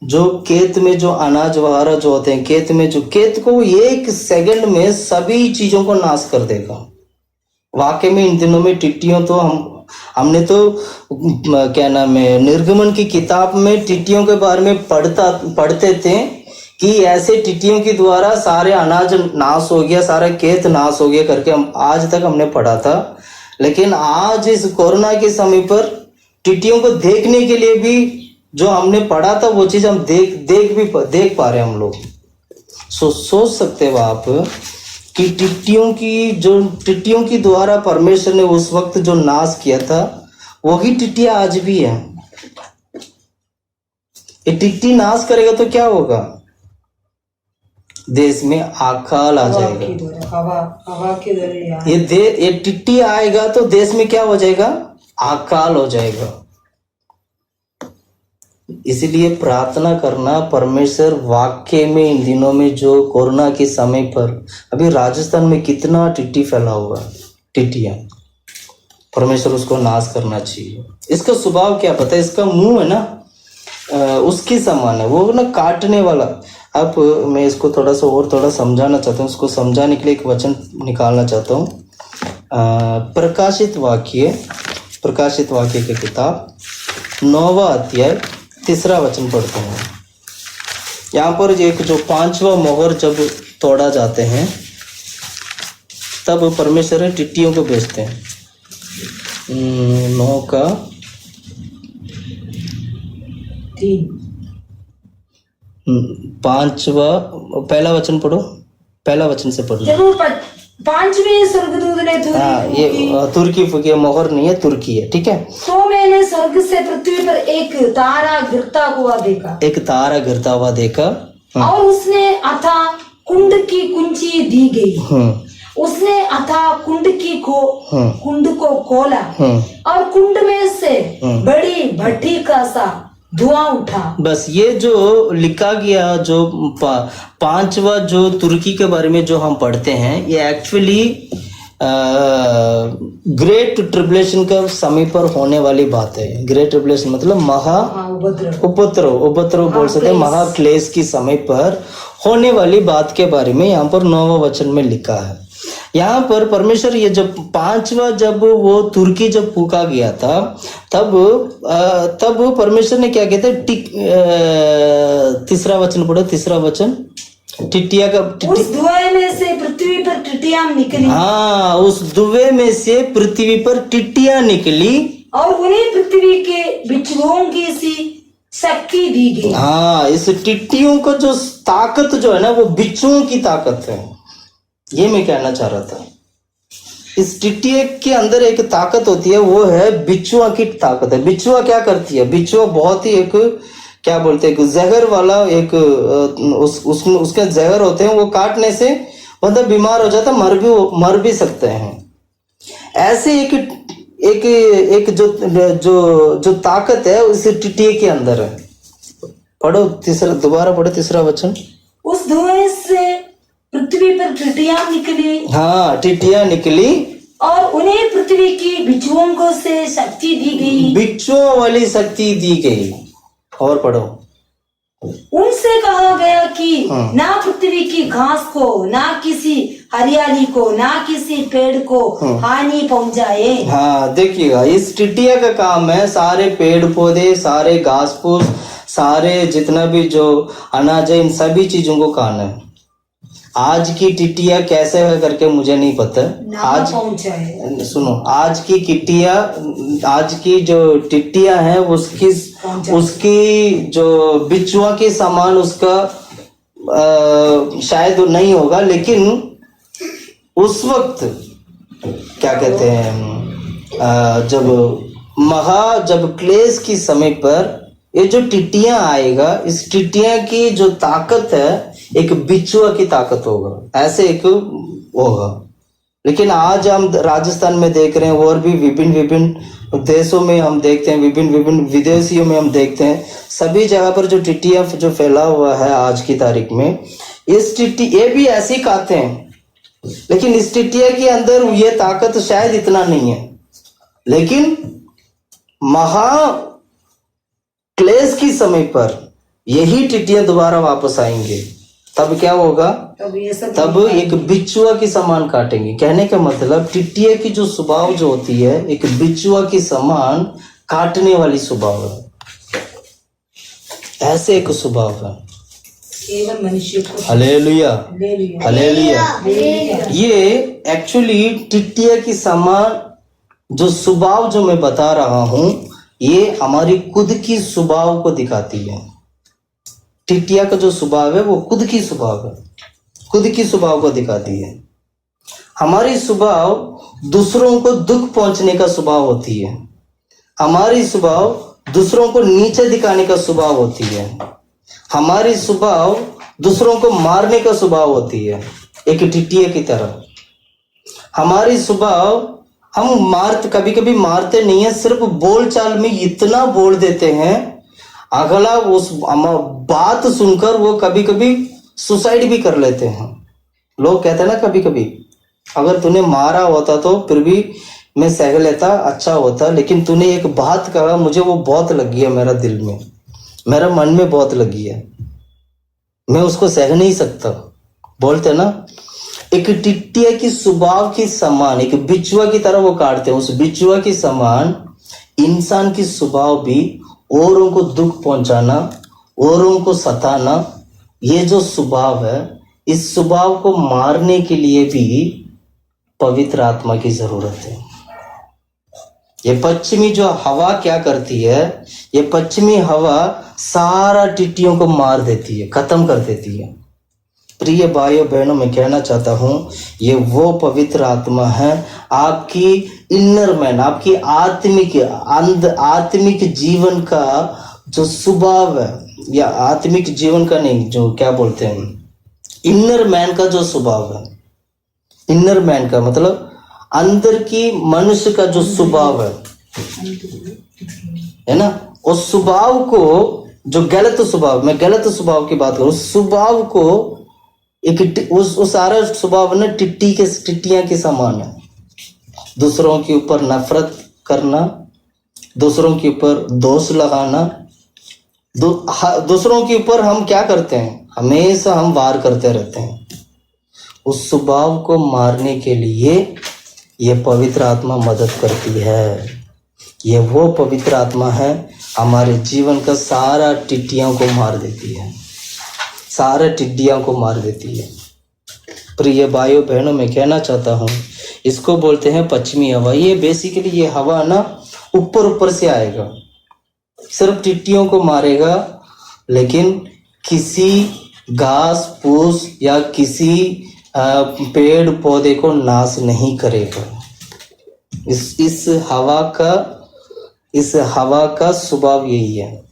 जो खेत में जो अनाज वगैरह जो होते हैं खेत को 1 सेकंड में सभी चीजों को नाश कर देगा। वाकई में इन दिनों में टिड्डियों तो हमने तो क्या नाम है निर्गमन की किताब में टिड्डियों के बारे में पढ़ते थे कि ऐसे टिड्डियों के द्वारा सारे अनाज नाश हो गया, सारा खेत नाश हो गया करके हम आज तक हमने पढ़ा था। लेकिन आज इस कोरोना के समय पर टिड्डियों को देखने के लिए भी जो हमने पढ़ा था वो चीज हम देख पा रहे हैं हम लोग। सोच सकते हो आप कि टिड्डियों की द्वारा परमेश्वर ने उस वक्त जो नाश किया था वही टिड्डियां आज भी है। ये टिड्डी नाश करेगा तो क्या होगा? देश में अकाल आ जाएगा। हवा की ये टिड्डी आएगा तो देश में क्या हो जाएगा? अकाल हो जाएगा। इसलिए प्रार्थना करना परमेश्वर वाकई में इन दिनों में जो कोरोना के समय पर अभी राजस्थान में कितना टिड्डी फैला हुआ, टिड्डियां, परमेश्वर उसको नाश करना चाहिए। इसका स्वभाव क्या पता है? इसका मुंह है ना उसकी समान है, वो ना काटने वाला। अब मैं इसको थोड़ा समझाना चाहता हूँ। इसको समझाने के लिए एक वचन निकालना चाहता हूँ। प्रकाशित वाक्य की किताब 9वां अध्याय 3 वचन पढ़ते हैं। यहाँ पर एक जो 5वां मोहर जब तोड़ा जाते हैं तब परमेश्वर टिड्डियों को भेजते हैं। 9 का 3 5वां पहला वचन पढ़ो, पहला वचन से पढ़ो। जब 5वें स्वर्गदूत ने ये तुर्की फुकी मोहर नहीं है, तुर्की है, ठीक है। तो मैंने स्वर्ग से पृथ्वी पर एक तारा गिरता हुआ देखा, और उसने अथा कुंड की कुंजी दी गई उसने अथाह कुंड को खोला और कुंड में से बड़ी भट्टी का सा धुआं उठा। बस ये जो लिखा गया जो पांचवा जो तुर्की के बारे में जो हम पढ़ते हैं, ये एक्चुअली ग्रेट ट्रिबुलेशन का समय पर होने वाली बात है। ग्रेट ट्रिबुलेशन मतलब महा उपद्रव बोल सकते हैं, महाक्लेश की समय पर होने वाली बात के बारे में यहाँ पर 9वां वचन में लिखा है। यहाँ पर परमेश्वर ये जब पांचवा जब वो तुर्की जब फूका गया था तब परमेश्वर ने क्या कहते तीसरा वचन पढ़ो, तीसरा वचन। टिटिया का उस धुएं में से पृथ्वी पर टिटियां निकली। हाँ, उस धुएं में से पृथ्वी पर टिटियां निकली और उन्हें पृथ्वी के बिच्छुओं की सी शक्ति दी गई। हाँ, इस टिट्टियों को जो ताकत जो है ना वो बिच्छुओं की ताकत है, ये मैं कहना चाह रहा था। इस टिट्टिए के अंदर एक ताकत होती है, वो है बिच्छुआ की ताकत है। बिच्छुआ क्या करती है? बिच्छुआ बहुत ही एक क्या बोलते हैं, जहर वाला एक उसमें उसके जहर होते हैं, वो काटने से मतलब बीमार हो जाता, मर भी सकते हैं। ऐसे एक जो ताकत है उस टिट्टिए के अंदर है। पढ़ो दोबारा पढ़ो तीसरा वचन। उस धुएं से पृथ्वी पर टिटियां निकली। हाँ, टिट्टियां निकली और उन्हें पृथ्वी की बिच्छुओं को से शक्ति दी गई। बिच्छुओं वाली शक्ति दी गई। और पढ़ो। उनसे कहा गया कि ना पृथ्वी की घास को, ना किसी हरियाली को, ना किसी पेड़ को हानि पहुंचाए। हाँ, देखिएगा, इस टिट्टिया का काम है सारे पेड़ पौधे, सारे घास फूस, सारे जितना भी जो अनाज है, इन सभी चीजों को खाना है। आज की टिट्टिया कैसे है करके मुझे नहीं पता। आज सुनो, आज की जो टिट्टिया है उसकी जो बिच्छुआ के समान उसका शायद नहीं होगा, लेकिन उस वक्त क्या कहते हैं जब क्लेश की समय पर ये जो टिट्टियां आएगा, इस टिट्टियां की जो ताकत है एक बिच्छुआ की ताकत होगा, ऐसे एक होगा। लेकिन आज हम राजस्थान में देख रहे हैं, और भी विभिन्न देशों में हम देखते हैं, विभिन्न विदेशियों में हम देखते हैं, सभी जगह पर जो टिट्टियां जो फैला हुआ है आज की तारीख में, इस ये भी ऐसे ही खाते हैं, लेकिन इस टिट्टिया के अंदर ये ताकत शायद इतना नहीं है। लेकिन महा क्लेश की समय पर यही टिट्टियां दोबारा वापस आएंगे, तब क्या होगा? तब एक बिच्छुआ की समान काटेंगे। कहने का मतलब टिट्टिया की जो स्वभाव जो होती है एक बिच्छुआ की समान काटने वाली स्वभाव है, ऐसे एक स्वभाव है। केवल मनुष्य को। Hallelujah, hallelujah. ये एक्चुअली टिट्टिया की समान जो स्वभाव जो मैं बता रहा हूं, ये हमारी खुद की स्वभाव को दिखाती है। टिट्टिया का जो स्वभाव है वो खुद की स्वभाव है, खुद की स्वभाव को दिखाती है। हमारी स्वभाव दूसरों को दुख पहुंचने का स्वभाव होती है, हमारी स्वभाव दूसरों को नीचे दिखाने का स्वभाव होती है, हमारी स्वभाव दूसरों को मारने का स्वभाव होती है, एक टिट्टिया की तरह। हमारी स्वभाव हम कभी कभी मारते नहीं है, सिर्फ बोल चाल में इतना बोल देते हैं, अगला उस बात सुनकर वो कभी कभी सुसाइड भी कर लेते हैं। लोग कहते हैं ना, कभी कभी अगर तूने मारा होता तो फिर भी मैं सह लेता, अच्छा होता, लेकिन तूने एक बात कहा, मुझे वो बहुत लगी है, मेरा दिल में, मेरा मन में बहुत लगी है, मैं उसको सह नहीं सकता। बोलते ना, एक टिट्टिया की स्वभाव की समान एक बिच्छुआ की तरह वो काटते हैं, उस बिच्छुआ की समान इंसान की स्वभाव भी औरों को दुख पहुंचाना, औरों को सताना, ये जो स्वभाव है, इस स्वभाव को मारने के लिए भी पवित्र आत्मा की जरूरत है। ये पश्चिमी जो हवा क्या करती है, ये पश्चिमी हवा सारा टिट्टियों को मार देती है, खत्म कर देती है। प्रिय भाइयों बहनों, मैं कहना चाहता हूं, ये वो पवित्र आत्मा है, आपकी इनर मैन, आपकी आत्मिक जीवन का जो स्वभाव है, या आत्मिक जीवन का नहीं, जो क्या बोलते हैं, इनर मैन का जो स्वभाव है, इनर मैन का मतलब अंदर की मनुष्य का जो स्वभाव है ना, उस स्वभाव को, जो गलत स्वभाव, मैं गलत स्वभाव की बात करूं, उस स्वभाव को एक उस सारा स्वभाव ना टिट्टियां के समान है। दूसरों के ऊपर नफरत करना, दूसरों के ऊपर दोष लगाना, दूसरों के ऊपर हम क्या करते हैं, हमेशा हम वार करते रहते हैं। उस स्वभाव को मारने के लिए ये पवित्र आत्मा मदद करती है। ये वो पवित्र आत्मा है, हमारे जीवन का सारा टिड्डियों को मार देती है, सारे टिड्डियों को मार देती है। प्रिय भाइयों बहनों, मैं कहना चाहता हूँ, इसको बोलते हैं पश्चिमी हवा। ये बेसिकली ये हवा ना ऊपर से आएगा, सिर्फ टिड्डियों को मारेगा, लेकिन किसी घास फूस या किसी पेड़ पौधे को नाश नहीं करेगा। इस हवा का स्वभाव यही है,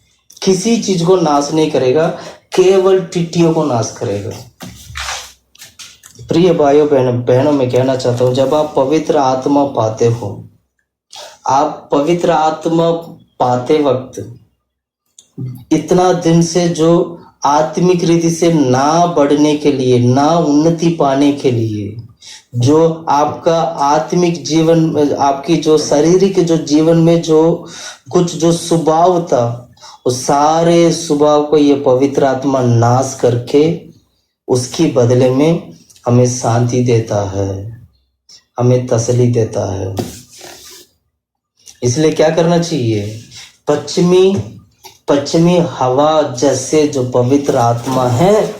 किसी चीज को नाश नहीं करेगा, केवल टिड्डियों को नाश करेगा। प्रिय भाइयों बहनों, मैं कहना चाहता हूँ, जब आप पवित्र आत्मा पाते हो, आप पवित्र आत्मा पाते वक्त इतना दिन से जो आत्मिक रीति से ना बढ़ने के लिए, ना उन्नति पाने के लिए, जो आपका आत्मिक जीवन, आपकी जो शारीरिक जो जीवन में जो कुछ जो स्वभाव था, उस सारे स्वभाव को ये पवित्र आत्मा नाश करके उसकी बदले में हमें शांति देता है, हमें तसल्ली देता है। इसलिए क्या करना चाहिए, पश्चिमी हवा जैसे जो पवित्र आत्मा है,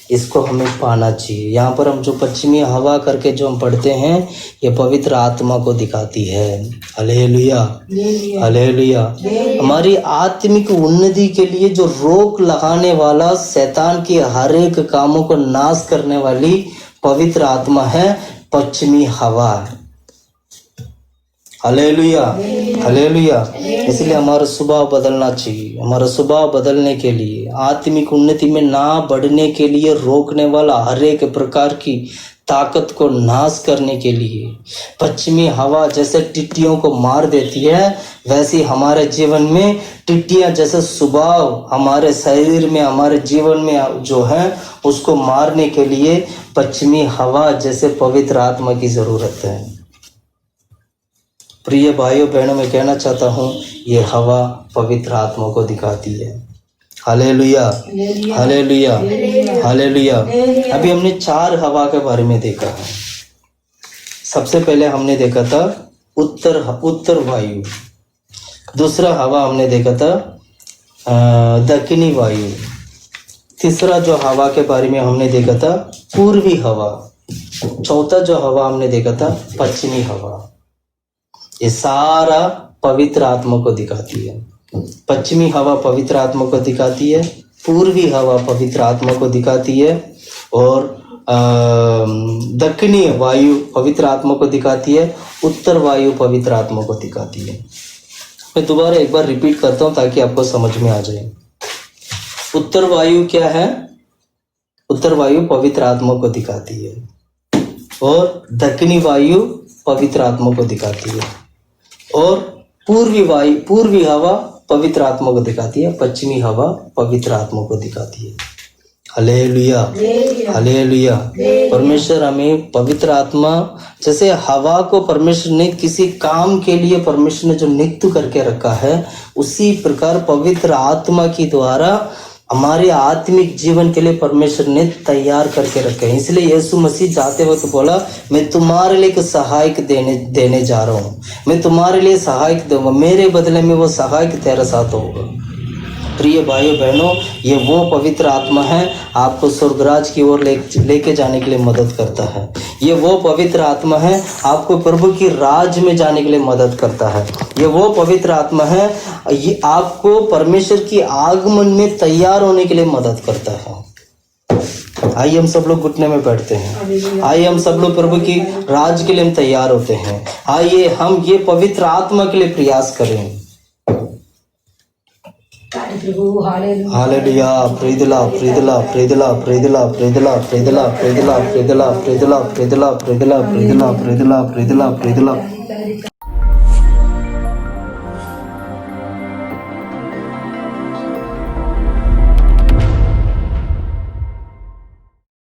इसको हमें पाना चाहिए। यहाँ पर हम जो पश्चिमी हवा करके जो हम पढ़ते हैं, ये पवित्र आत्मा को दिखाती है। Hallelujah, hallelujah. हमारी आत्मिक उन्नति के लिए जो रोक लगाने वाला, शैतान की हर एक कामों को नाश करने वाली पवित्र आत्मा है पश्चिमी हवा। Hallelujah, hallelujah. इसलिए हमारा स्वभाव बदलना चाहिए। हमारा स्वभाव बदलने के लिए, आत्मिक उन्नति में ना बढ़ने के लिए रोकने वाला हर एक प्रकार की ताकत को नाश करने के लिए पश्चिमी हवा जैसे टिड्डियों को मार देती है, वैसे हमारे जीवन में टिड्डियां जैसे स्वभाव हमारे शरीर में, हमारे जीवन में जो है, उसको मारने के लिए पश्चिमी हवा जैसे पवित्र आत्मा की जरूरत है। प्रिय भाइयों बहनों, मैं कहना चाहता हूँ, ये हवा पवित्र आत्मा को दिखाती है। Hallelujah, hallelujah, hallelujah. अभी हमने 4 हवा के बारे में देखा है। सबसे पहले हमने देखा था उत्तर वायु, दूसरा हवा हमने देखा था दक्षिणी वायु, तीसरा जो हवा के बारे में हमने देखा था पूर्वी हवा, चौथा जो हवा हमने देखा था पश्चिमी हवा। ये सारा पवित्र आत्मा को दिखाती है। पश्चिमी हवा पवित्र आत्मा को दिखाती है, पूर्वी हवा पवित्र आत्मा को दिखाती है, और दक्षिणी वायु पवित्र आत्मा को दिखाती है, उत्तर वायु पवित्र आत्मा को दिखाती है। मैं दोबारा एक बार रिपीट करता हूँ ताकि आपको समझ में आ जाए। उत्तर वायु क्या है? उत्तर वायु पवित्र आत्मा को दिखाती है, और दक्षिणी वायु पवित्र आत्मा को दिखाती है, और पूर्वी हवा पवित्र आत्मा को दिखाती है, पश्चिमी हवा पवित्र आत्मा को दिखाती है। Hallelujah, hallelujah. परमेश्वर हमें पवित्र आत्मा, जैसे हवा को परमेश्वर ने किसी काम के लिए परमेश्वर ने जो नियुक्त करके रखा है, उसी प्रकार पवित्र आत्मा के द्वारा हमारे आत्मिक जीवन के लिए परमेश्वर ने तैयार करके रखे हैं। इसलिए यीशु मसीह जाते वक्त बोला, मैं तुम्हारे लिए एक सहायक देने जा रहा हूँ, मैं तुम्हारे लिए सहायक दूंगा, मेरे बदले में वो सहायक तेरे साथ होगा। प्रिय भाइयों बहनों, ये वो पवित्र आत्मा है, आपको स्वर्गराज की ओर लेके जाने के लिए मदद करता है। ये वो पवित्र आत्मा है, आपको प्रभु की राज में जाने के लिए मदद करता है। ये वो पवित्र आत्मा है, ये आपको परमेश्वर की आगमन में तैयार होने के लिए मदद करता है। आइए हम सब लोग घुटने में बैठते हैं, आइए हम सब लोग प्रभु की राज के लिए हम तैयार होते हैं। आइए हम ये पवित्र आत्मा के लिए प्रयास करें। प्रभु हालेलुया हालेलुया प्रीदिला प्रीदिला प्रीदिला प्रीदिला प्रीदिला प्रीदिला प्रीदिला प्रीदिला प्रीदिला प्रीदिला प्रीदिला प्रीदिला प्रीदिला प्रीदिला प्रीदिला